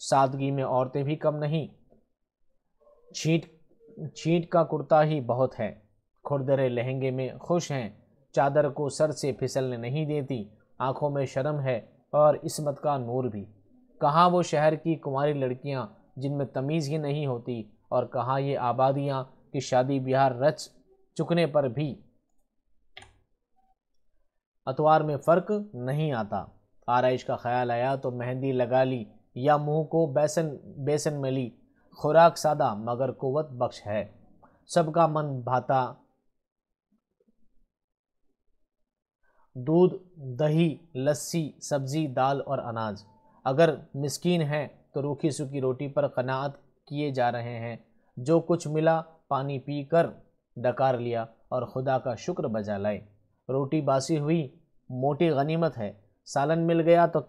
सादगी में औरतें भी कम नहीं। छींट छींट का कुर्ता ही बहुत है। खुरदरे लहंगे में खुश हैं। चादर को सर से फिसलने नहीं देती। आंखों में शर्म है और इस्मत का नूर भी। कहाँ वो शहर की कुंवारी लड़कियां जिनमें तमीज़ ही नहीं होती, और कहाँ ये आबादियां कि शादी ब्याह रच चुकने पर भी अतवार में फ़र्क नहीं आता। आरइश का ख्याल आया तो मेहंदी लगा ली या मुंह को बेसन में ली। खुराक सादा मगर कुव्वत बख्श है। सबका मन भाता दूध दही लस्सी सब्जी दाल और अनाज। अगर मिस्कीन है तो रूखी सूखी रोटी पर कनाअत किए जा रहे हैं। जो कुछ मिला पानी पी कर डकार लिया और खुदा का शुक्र बजा लाए। रोटी बासी हुई मोटी गनीमत है। सालन मिल गया तो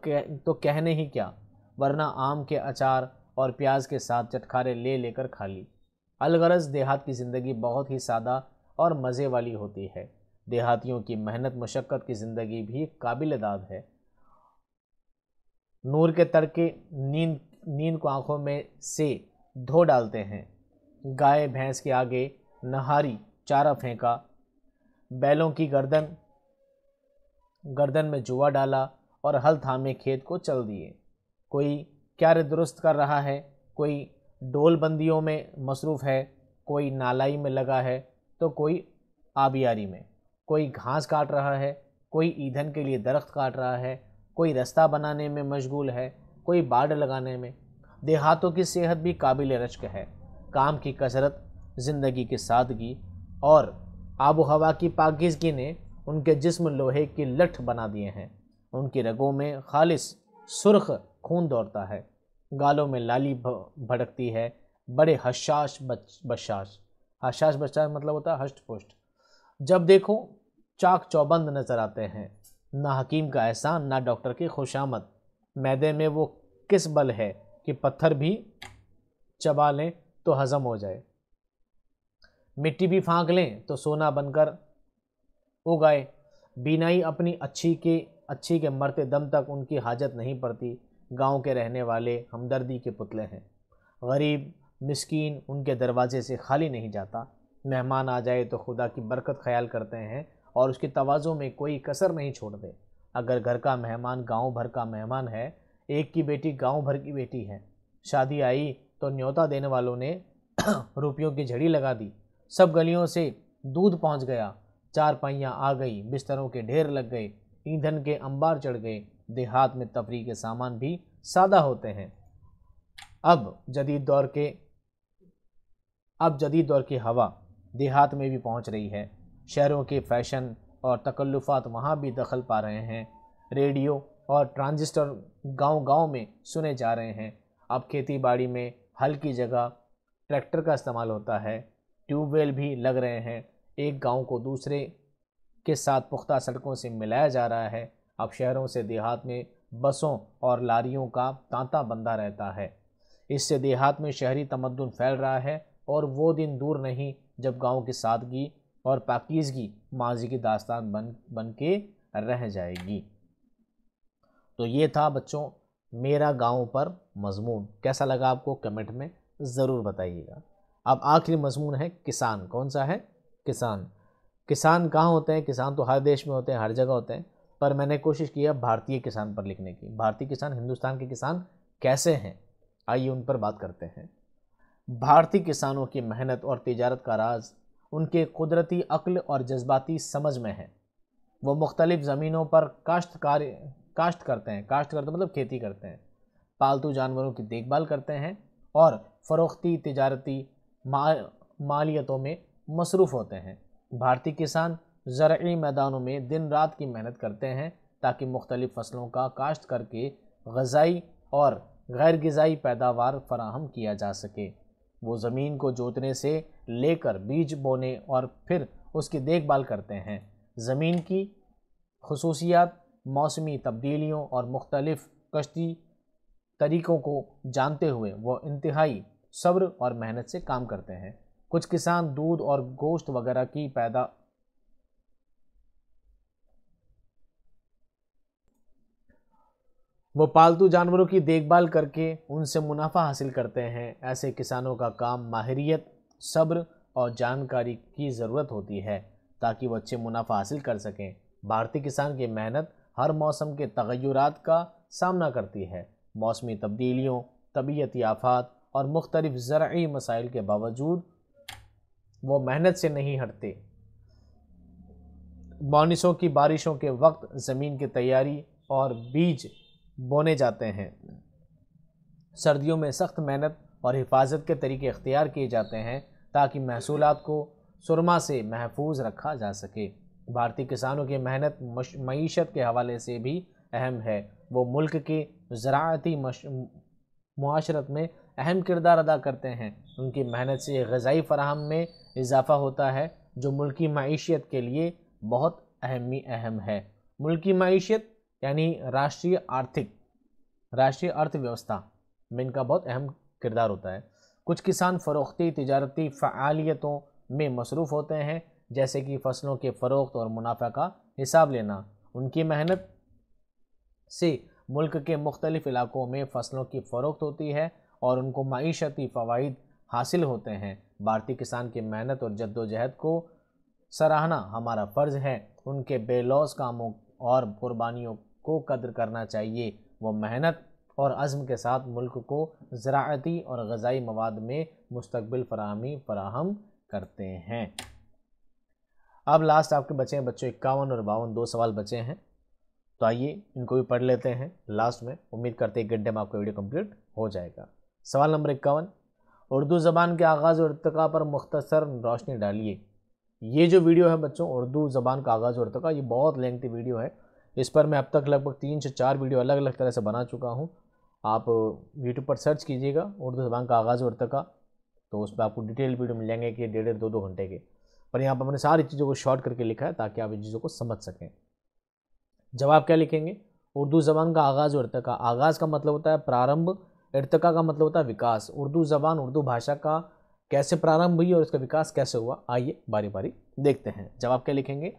कहने ही क्या, वरना आम के अचार और प्याज के साथ चटखारे ले लेकर खा ली। अलगरज देहात की ज़िंदगी बहुत ही सादा और मज़े वाली होती है। देहातियों की मेहनत मशक्क़त की ज़िंदगी भी काबिल दाद है। नूर के तड़के नींद को आंखों में से धो डालते हैं। गाय भैंस के आगे नहारी चारा फेंका। बैलों की गर्दन में जुआ डाला और हल थामे खेत को चल दिए। कोई क्यारे दुरुस्त कर रहा है, कोई डोल बंदियों में मसरूफ़ है, कोई नालाई में लगा है तो कोई आबियारी में। कोई घास काट रहा है, कोई ईंधन के लिए दरख्त काट रहा है, कोई रास्ता बनाने में मशगूल है, कोई बाड़ लगाने में। देहातों की सेहत भी काबिल रश्क है। काम की कसरत, ज़िंदगी की सादगी और आबो हवा की पाकीज़गी ने उनके जिस्म लोहे की लठ बना दिए हैं। उनकी रगों में खालिस सुर्ख खून दौड़ता है। गालों में लाली भड़कती है। बड़े हशाश बशाश मतलब होता है हष्ट पुष्ट। जब देखो चाक चौबंद नजर आते हैं। ना हकीम का एहसान, ना डॉक्टर की खुशामद। मैदे में वो किस बल है कि पत्थर भी चबा लें तो हजम हो जाए, मिट्टी भी फांक लें तो सोना बनकर उगाए। बीनाई अपनी अच्छी के मरते दम तक उनकी हाजत नहीं पड़ती। गांव के रहने वाले हमदर्दी के पुतले हैं। गरीब मिस्कीन उनके दरवाजे से खाली नहीं जाता। मेहमान आ जाए तो खुदा की बरकत ख्याल करते हैं और उसकी तवाज़ो में कोई कसर नहीं छोड़ते। अगर घर का मेहमान गांव भर का मेहमान है, एक की बेटी गांव भर की बेटी है। शादी आई तो न्योता देने वालों ने रुपयों की झड़ी लगा दी। सब गलियों से दूध पहुंच गया। चारपाइयाँ आ गई, बिस्तरों के ढेर लग गए, ईंधन के अंबार चढ़ गए। देहात में तफरीह के सामान भी सादा होते हैं। अब जदीद दौर की हवा देहात में भी पहुंच रही है। शहरों के फैशन और तकल्लुफ़ात वहाँ भी दखल पा रहे हैं। रेडियो और ट्रांजिस्टर गांव-गांव में सुने जा रहे हैं। अब खेती बाड़ी में हल की जगह ट्रैक्टर का इस्तेमाल होता है। ट्यूबवेल भी लग रहे हैं। एक गांव को दूसरे के साथ पुख्ता सड़कों से मिलाया जा रहा है। अब शहरों से देहात में बसों और लारियों का तांता बंधा रहता है। इससे देहात में शहरी तमद्दुन फैल रहा है और वो दिन दूर नहीं जब गांव की सादगी और पाकीज़गी माजी की दास्तान बन के रह जाएगी। तो ये था बच्चों मेरा गांव पर मज़मून। कैसा लगा आपको कमेंट में ज़रूर बताइएगा। अब आखिरी मज़मून है किसान। कौन सा है? किसान। किसान कहाँ होते हैं? किसान तो हर देश में होते हैं, हर जगह होते हैं, पर मैंने कोशिश किया भारतीय किसान पर लिखने की। भारतीय किसान, हिंदुस्तान के किसान कैसे हैं, आइए उन पर बात करते हैं। भारतीय किसानों की मेहनत और तिजारत का राज उनके कुदरती अक्ल और जज्बाती समझ में है। वो मुख्तलिफ ज़मीनों पर काश्त करते हैं। काश्त करते मतलब खेती करते हैं। पालतू जानवरों की देखभाल करते हैं और फ़रोख्ती तिजारती मालियतों में मसरूफ़ होते हैं। भारतीय किसान ज़रई मैदानों में दिन रात की मेहनत करते हैं ताकि मुख्तलिफ़ फसलों का काश्त करके ग़िज़ाई और गैर ग़िज़ाई पैदावार फराहम किया जा सके। वो ज़मीन को जोतने से लेकर बीज बोने और फिर उसकी देखभाल करते हैं। ज़मीन की खुसूसियात, मौसमी तब्दीलियों और मुख्तलिफ़ कश्ती तरीक़ों को जानते हुए वो इंतहाई सब्र और मेहनत से काम करते हैं। कुछ किसान दूध और गोश्त वगैरह की वो पालतू जानवरों की देखभाल करके उनसे मुनाफा हासिल करते हैं। ऐसे किसानों का काम माहिरियत, सब्र और जानकारी की ज़रूरत होती है ताकि वो अच्छे मुनाफा हासिल कर सकें। भारतीय किसान की मेहनत हर मौसम के तगय्युरात का सामना करती है। मौसमी तब्दीलियों, तबीयती आफात और मुख्तलिफ ज़रई मसाइल के बावजूद वो मेहनत से नहीं हटते। बारिशों की बारिशों के वक्त ज़मीन की तैयारी और बीज बोने जाते हैं। सर्दियों में सख्त मेहनत और हिफाजत के तरीके इख्तियार किए जाते हैं ताकि महसूलात को सुरमा से महफूज रखा जा सके। भारतीय किसानों की मेहनत मईशत के हवाले से भी अहम है। वो मुल्क के ज़राअती मुआशरत में अहम किरदार अदा करते हैं। उनकी मेहनत से ग़िज़ाई फराहम में इजाफ़ा होता है जो मुल्की मईशत के लिए बहुत अहम है। मुल्की मईशत यानी राष्ट्रीय अर्थव्यवस्था में इनका बहुत अहम किरदार होता है। कुछ किसान फ़रोख्ती तिजारती फ़आलियतों में मसरूफ़ होते हैं, जैसे कि फ़सलों के फ़रोख्त और मुनाफा का हिसाब लेना। उनकी मेहनत से मुल्क के मुख्तलिफ़ इलाक़ों में फ़सलों की फ़रोख्त होती है और उनको मईशती फ़वाइद हासिल होते हैं। भारतीय किसान की मेहनत और जद्दोजहद को सराहना हमारा फ़र्ज़ है। उनके बेलौस कामों और कुर्बानियों को कदर करना चाहिए। वो मेहनत और अज़्म के साथ मुल्क को ज़राअती और ग़िज़ाई मवाद में मुस्तक़बिल फराहम करते हैं। अब लास्ट आपके बचे हैं बच्चों 51 और 52, 2 सवाल बचे हैं, तो आइए इनको भी पढ़ लेते हैं लास्ट में। उम्मीद करते हैं 1 घंटे में आपका वीडियो कंप्लीट हो जाएगा। सवाल नंबर 51, उर्दू ज़बान के आगाज़ और इर्तिक़ा पर मुख्तसर रोशनी डालिए। ये जो वीडियो है बच्चों, उर्दू ज़बान का आगाज़ और इर्तिक़ा, ये बहुत लेंथी वीडियो है। इस पर मैं अब तक लगभग 3 से 4 वीडियो अलग अलग तरह से बना चुका हूँ। आप यूट्यूब पर सर्च कीजिएगा उर्दू ज़बान का आगाज़ और इर्तिक़ा, तो उस पर आपको डिटेल वीडियो मिल जाएंगे कि 1.5-2 घंटे के। पर यहाँ पर मैंने सारी चीज़ों को शॉर्ट करके लिखा है ताकि आप इन चीज़ों को समझ सकें। जवाब क्या लिखेंगे? उर्दू ज़बान का आगाज़ और इर्तिक़ा। आगाज़ का मतलब होता है प्रारंभ, इर्तिक़ा का मतलब होता है विकास। उर्दू ज़बान, उर्दू भाषा का कैसे प्रारंभ हुई और इसका विकास कैसे हुआ, आइए बारी बारी देखते हैं। जवाब क्या लिखेंगे?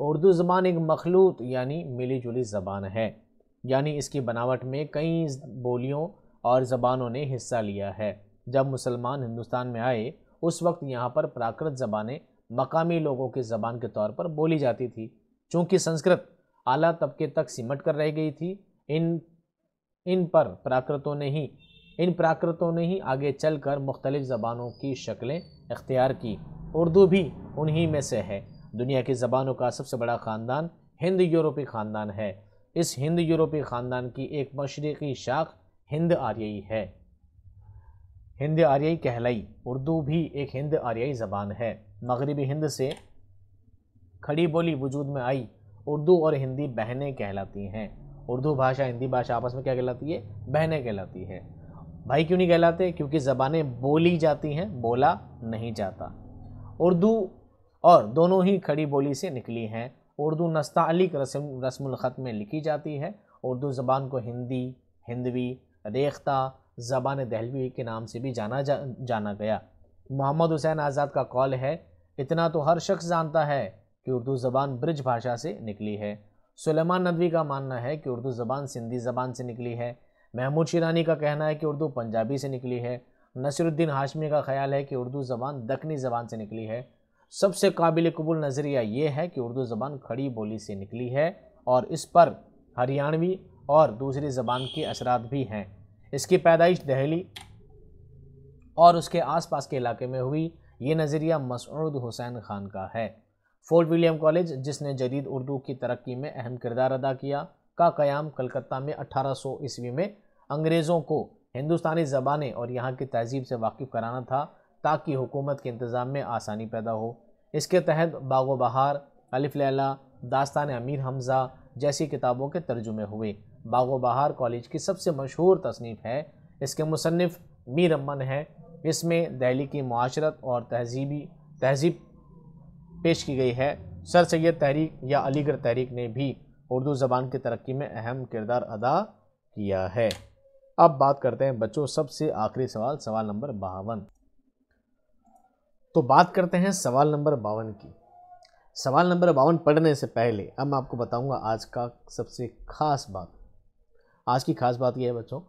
उर्दू ज़बान एक मखलूत यानी मिली जुली ज़बान है, यानी इसकी बनावट में कई बोलियों और ज़बानों ने हिस्सा लिया है। जब मुसलमान हिंदुस्तान में आए उस वक्त यहाँ पर प्राकृत ज़बानें मकामी लोगों की ज़बान के तौर पर बोली जाती थी। चूँकि संस्कृत आला तबके तक सिमट कर रह गई थी, इन प्राकृतों ने ही आगे चलकर मुख्तलिफ़ ज़बानों की शक्लें इख्तियार की। उर्दू भी उन्हीं में से है। दुनिया की ज़बानों का सबसे बड़ा ख़ानदान हिंद यूरोपी ख़ानदान है। इस हिंद यूरोपी ख़ानदान की एक मशरिक़ी शाख हिंद आर्यई है, हिंद आर्यई कहलाई। उर्दू भी एक हिंद आर्यई ज़बान है। मगरबी हिंद से खड़ी बोली वजूद में आई। उर्दू और हिंदी बहनें कहलाती हैं। उर्दू भाषा हिंदी भाषा आपस में क्या कहलाती है? बहनें कहलाती है। भाई क्यों नहीं कहलाते? क्योंकि ज़बानें बोली जाती हैं, बोला नहीं जाता। उर्दू और दोनों ही खड़ी बोली से निकली हैं। उर्दू नस्तालिक रस्मुल ख़त में लिखी जाती है। उर्दू ज़बान को हिंदी, हिंदवी, रेख्ता, ज़बान दहलवी के नाम से भी जाना गया। मोहम्मद हुसैन आज़ाद का कौल है, इतना तो हर शख्स जानता है कि उर्दू ज़बान ब्रिज भाषा से निकली है। सुलेमान नदवी का मानना है कि उर्दू ज़बान सिंधी ज़बान से निकली है। महमूद शिरानी का कहना है कि उर्दू पंजाबी से निकली है। नसीरुद्दीन हाशमी का ख्याल है कि उर्दू ज़बान दक्कनी ज़बान से निकली है। सबसे काबिल कबूल नज़रिया ये है कि उर्दू ज़बान खड़ी बोली से निकली है और इस पर हरियाणवी और दूसरी ज़बान के असरात भी हैं। इसकी पैदाइश दिल्ली और उसके आसपास के इलाके में हुई। ये नज़रिया मसऊद हुसैन खान का है। फोर्ट विलियम कॉलेज, जिसने जदीद उर्दू की तरक्की में अहम किरदार अदा किया, का क़याम कलकत्ता में 1800 ईस्वी में अंग्रेज़ों को हिंदुस्तानी ज़बानें और यहाँ की तहज़ीब से वाकिफ़ कराना था ताकि हुकूमत के इंतज़ाम में आसानी पैदा हो। इसके तहत बागो बहार, अलिफ लैला, दास्तान अमीर हमज़ा जैसी किताबों के तर्जुमे हुए। बागो बहार कॉलेज की सबसे मशहूर तसनीफ़ है। इसके मुसन्निफ़ मीर अमन है। इसमें दिल्ली की मुआशरत और तहज़ीब पेश की गई है। सर सैयद तहरीक या अलीगढ़ तहरीक ने भी उर्दू ज़बान की तरक्की में अहम किरदार अदा किया है। अब बात करते हैं बच्चों सबसे आखिरी सवाल, सवाल नंबर 52। तो बात करते हैं सवाल नंबर 52 की। सवाल नंबर 52 पढ़ने से पहले अब मैं आपको बताऊंगा आज का सबसे खास बात। आज की खास बात यह है बच्चों,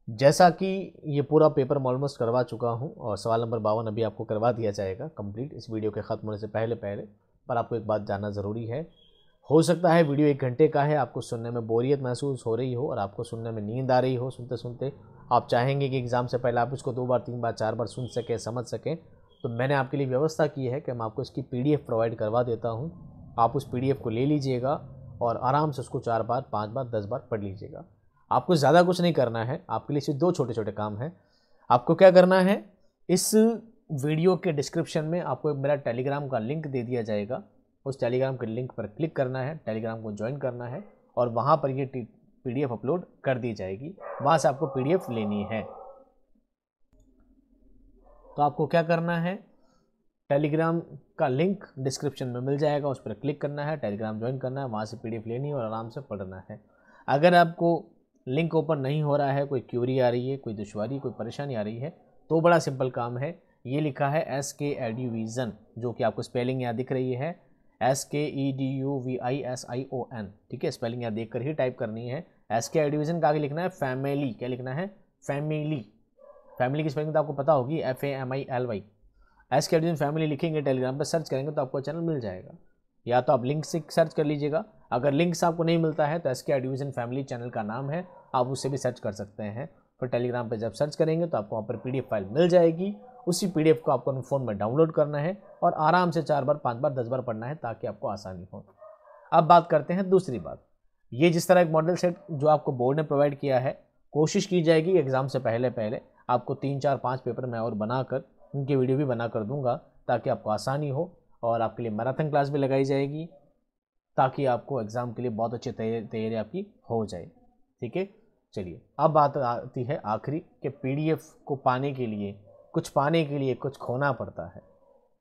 जैसा कि ये पूरा पेपर मैं ऑलमोस्ट करवा चुका हूं और सवाल नंबर 52 अभी आपको करवा दिया जाएगा कंप्लीट इस वीडियो के ख़त्म होने से पहले पर आपको एक बात जानना ज़रूरी है। हो सकता है वीडियो 1 घंटे का है, आपको सुनने में बोरियत महसूस हो रही हो और आपको सुनने में नींद आ रही हो सुनते सुनते। आप चाहेंगे कि एग्ज़ाम से पहले आप इसको 2 बार 3 बार 4 बार सुन सकें, समझ सकें। तो मैंने आपके लिए व्यवस्था की है कि मैं आपको इसकी PDF प्रोवाइड करवा देता हूँ। आप उस PDF को ले लीजिएगा और आराम से उसको 4 बार 5 बार 10 बार पढ़ लीजिएगा। आपको ज़्यादा कुछ नहीं करना है, आपके लिए सिर्फ 2 छोटे छोटे काम हैं। आपको क्या करना है, इस वीडियो के डिस्क्रिप्शन में आपको मेरा टेलीग्राम का लिंक दे दिया जाएगा। उस टेलीग्राम के लिंक पर क्लिक करना है, टेलीग्राम को ज्वाइन करना है और वहाँ पर ये PDF अपलोड कर दी जाएगी। वहाँ से आपको PDF लेनी है। तो आपको क्या करना है, टेलीग्राम का लिंक डिस्क्रिप्शन में मिल जाएगा, उस पर क्लिक करना है, टेलीग्राम ज्वाइन करना है, वहाँ से PDF लेनी है और आराम से पढ़ना है। अगर आपको लिंक ओपन नहीं हो रहा है, कोई क्यूरी आ रही है, कोई दुश्वारी, कोई परेशानी आ रही है, तो बड़ा सिंपल काम है। ये लिखा है SK एडुविज़न, जो कि आपको स्पेलिंग यहाँ दिख रही है SKEDUVISION। ठीक है, स्पेलिंग यहाँ देख कर ही टाइप करनी है। SK एडुविज़न का आगे लिखना है फैमिली। क्या लिखना है, फैमिली। फैमिली की स्पेलिंग तो आपको पता होगी, FAMILY। SK एडुविज़न फैमिली लिखेंगे, टेलीग्राम पर सर्च करेंगे तो आपको चैनल मिल जाएगा। या तो आप लिंक से सर्च कर लीजिएगा, अगर लिंक से आपको नहीं मिलता है तो SK एडुविज़न फैमिली चैनल का नाम है, आप उससे भी सर्च कर सकते हैं। फिर टेलीग्राम पे जब सर्च करेंगे तो आपको वहाँ पर PDF फाइल मिल जाएगी। उसी PDF को आपको अपने फ़ोन में डाउनलोड करना है और आराम से 4 बार 5 बार 10 बार पढ़ना है ताकि आपको आसानी हो। अब बात करते हैं दूसरी बात। ये जिस तरह एक मॉडल सेट जो आपको बोर्ड ने प्रोवाइड किया है, कोशिश की जाएगी एग्ज़ाम से पहले आपको 3 4 5 पेपर मैं और बनाकर उनकी वीडियो भी बना कर दूंगा ताकि आपको आसानी हो और आपके लिए मैराथन क्लास भी लगाई जाएगी ताकि आपको एग्ज़ाम के लिए बहुत अच्छी तैयारी आपकी हो जाए। ठीक है, चलिए अब बात आती है आखिरी कि PDF को पाने के लिए कुछ खोना पड़ता है।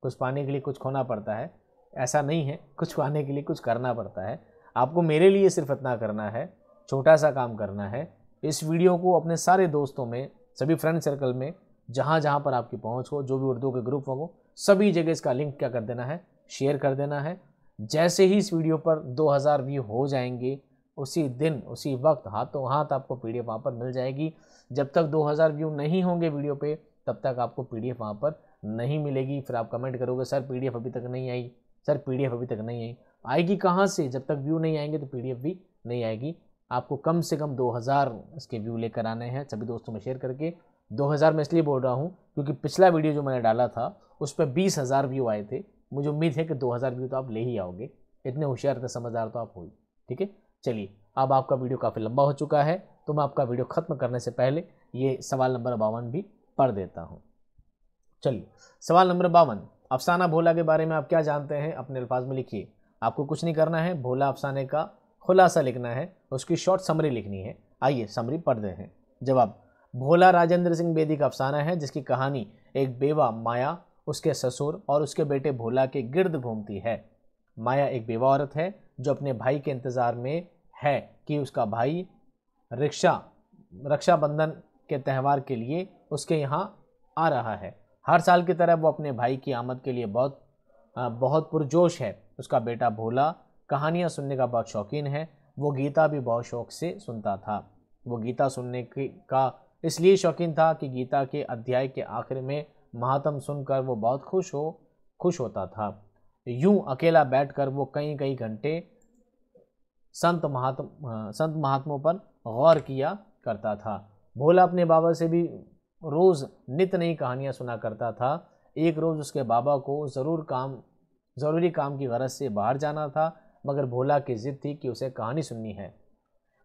कुछ पाने के लिए कुछ खोना पड़ता है, ऐसा नहीं है, कुछ पाने के लिए कुछ करना पड़ता है। आपको मेरे लिए सिर्फ इतना करना है, छोटा सा काम करना है। इस वीडियो को अपने सारे दोस्तों में, सभी फ्रेंड सर्कल में, जहाँ जहाँ पर आपकी पहुँच हो, जो भी उर्दू के ग्रुप हो, सभी जगह इसका लिंक क्या कर देना है, शेयर कर देना है। जैसे ही इस वीडियो पर 2000 व्यू हो जाएंगे, उसी दिन उसी वक्त हाथों हाथ आपको PDF वहाँ पर मिल जाएगी। जब तक 2000 व्यू नहीं होंगे वीडियो पे, तब तक आपको PDF वहाँ पर नहीं मिलेगी। फिर आप कमेंट करोगे सर PDF अभी तक नहीं आई, सर PDF अभी तक नहीं आई। आएगी कहाँ से, जब तक व्यू नहीं आएंगे तो PDF भी नहीं आएगी। आपको कम से कम 2000 इसके व्यू लेकर आने हैं, सभी दोस्तों में शेयर करके। 2000 मैं इसलिए बोल रहा हूँ क्योंकि पिछला वीडियो जो मैंने डाला था उस पर 20,000 व्यू आए थे। मुझे उम्मीद है कि 2000 व्यू तो आप ले ही आओगे, इतने होशियार इतने समझदार तो आप हो ही। ठीक है, चलिए अब आपका वीडियो काफ़ी लंबा हो चुका है तो मैं आपका वीडियो ख़त्म करने से पहले ये सवाल नंबर 52 भी पढ़ देता हूँ। चलिए, सवाल नंबर 52, अफसाना भोला के बारे में आप क्या जानते हैं, अपने अल्फाज में लिखिए। आपको कुछ नहीं करना है, भोला अफसाने का खुलासा लिखना है, उसकी शॉर्ट समरी लिखनी है। आइए समरी पढ़ते हैं। जवाब, भोला राजेंद्र सिंह बेदी का अफसाना है जिसकी कहानी एक बेवा माया, उसके ससुर और उसके बेटे भोला के गिर्द घूमती है। माया एक बेवा औरत है जो अपने भाई के इंतज़ार में है कि उसका भाई रक्षाबंधन के त्यौहार के लिए उसके यहाँ आ रहा है। हर साल की तरह वो अपने भाई की आमद के लिए बहुत पुरजोश है। उसका बेटा भोला कहानियाँ सुनने का बहुत शौकीन है। वो गीता भी बहुत शौक से सुनता था। वो गीता सुनने का इसलिए शौकीन था कि गीता के अध्याय के आखिर में महात्म सुनकर वो बहुत खुश होता था। यूं अकेला बैठकर वो कई कई घंटे संत महात्मों पर गौर किया करता था। भोला अपने बाबा से भी रोज़ नित नई कहानियाँ सुना करता था। एक रोज़ उसके बाबा को ज़रूरी काम की गरज से बाहर जाना था, मगर भोला की ज़िद थी कि उसे कहानी सुननी है।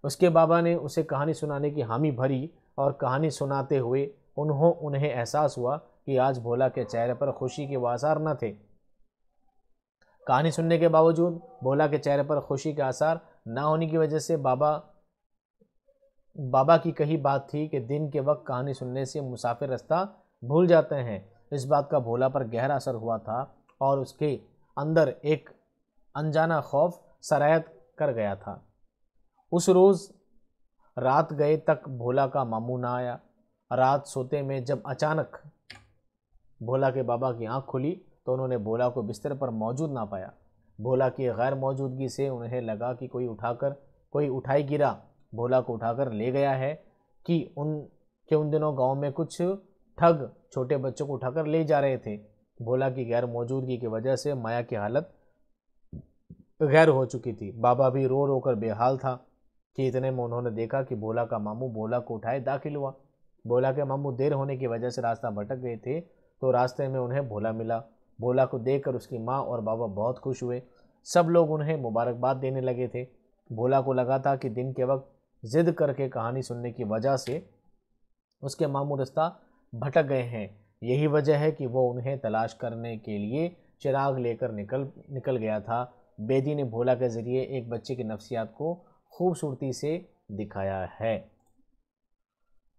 उसके बाबा ने उसे कहानी सुनाने की हामी भरी और कहानी सुनाते हुए उन्हें एहसास हुआ कि आज भोला के चेहरे पर खुशी के आसार न थे। कहानी सुनने के बावजूद भोला के चेहरे पर खुशी के आसार ना होने की वजह से बाबा की कही बात थी कि दिन के वक्त कहानी सुनने से मुसाफिर रास्ता भूल जाते हैं। इस बात का भोला पर गहरा असर हुआ था और उसके अंदर एक अनजाना खौफ सरायत कर गया था। उस रोज़ रात गए तक भोला का मामू ना आया। रात सोते में जब अचानक भोला के बाबा की आंख खुली तो उन्होंने भोला को बिस्तर पर मौजूद ना पाया। भोला की गैर मौजूदगी से उन्हें लगा कि कोई उठाई गिरा भोला को उठाकर ले गया है कि उन दिनों गांव में कुछ ठग छोटे बच्चों को उठाकर ले जा रहे थे। भोला की गैर मौजूदगी की वजह से माया की हालत गैर हो चुकी थी। बाबा भी रो रो कर बेहाल था कि इतने में उन्होंने देखा कि भोला का मामू भोला को उठाए दाखिल हुआ। भोला के मामू देर होने की वजह से रास्ता भटक गए थे तो रास्ते में उन्हें भोला मिला। भोला को देखकर उसकी माँ और बाबा बहुत खुश हुए। सब लोग उन्हें मुबारकबाद देने लगे थे। भोला को लगा था कि दिन के वक्त जिद करके कहानी सुनने की वजह से उसके मामू रास्ता भटक गए हैं। यही वजह है कि वो उन्हें तलाश करने के लिए चिराग लेकर निकल गया था। बेदी ने भोला के ज़रिए एक बच्चे की नफ्सियात को खूबसूरती से दिखाया है।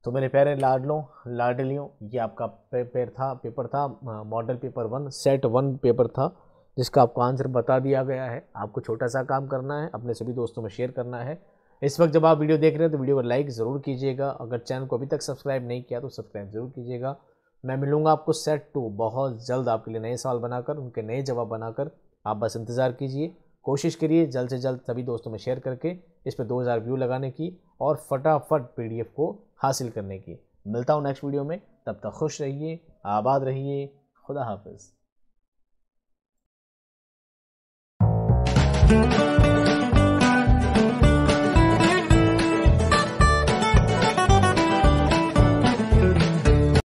तो मेरे प्यारे लाडलों लाडलियों, ये आपका पेपर था मॉडल पेपर 1 सेट 1 पेपर था, जिसका आपको आंसर बता दिया गया है। आपको छोटा सा काम करना है, अपने सभी दोस्तों में शेयर करना है। इस वक्त जब आप वीडियो देख रहे हैं तो वीडियो को लाइक ज़रूर कीजिएगा। अगर चैनल को अभी तक सब्सक्राइब नहीं किया तो सब्सक्राइब ज़रूर कीजिएगा। मैं मिलूंगा आपको सेट 2 बहुत जल्द आपके लिए नए सवाल बनाकर, उनके नए जवाब बनाकर। आप बस इंतज़ार कीजिए, कोशिश करिए जल्द से जल्द सभी दोस्तों में शेयर करके इस पर 2000 व्यू लगाने की और फटाफट PDF को हासिल करने की। मिलता हूँ नेक्स्ट वीडियो में, तब तक खुश रहिए, आबाद रहिए, खुदा हाफिज़।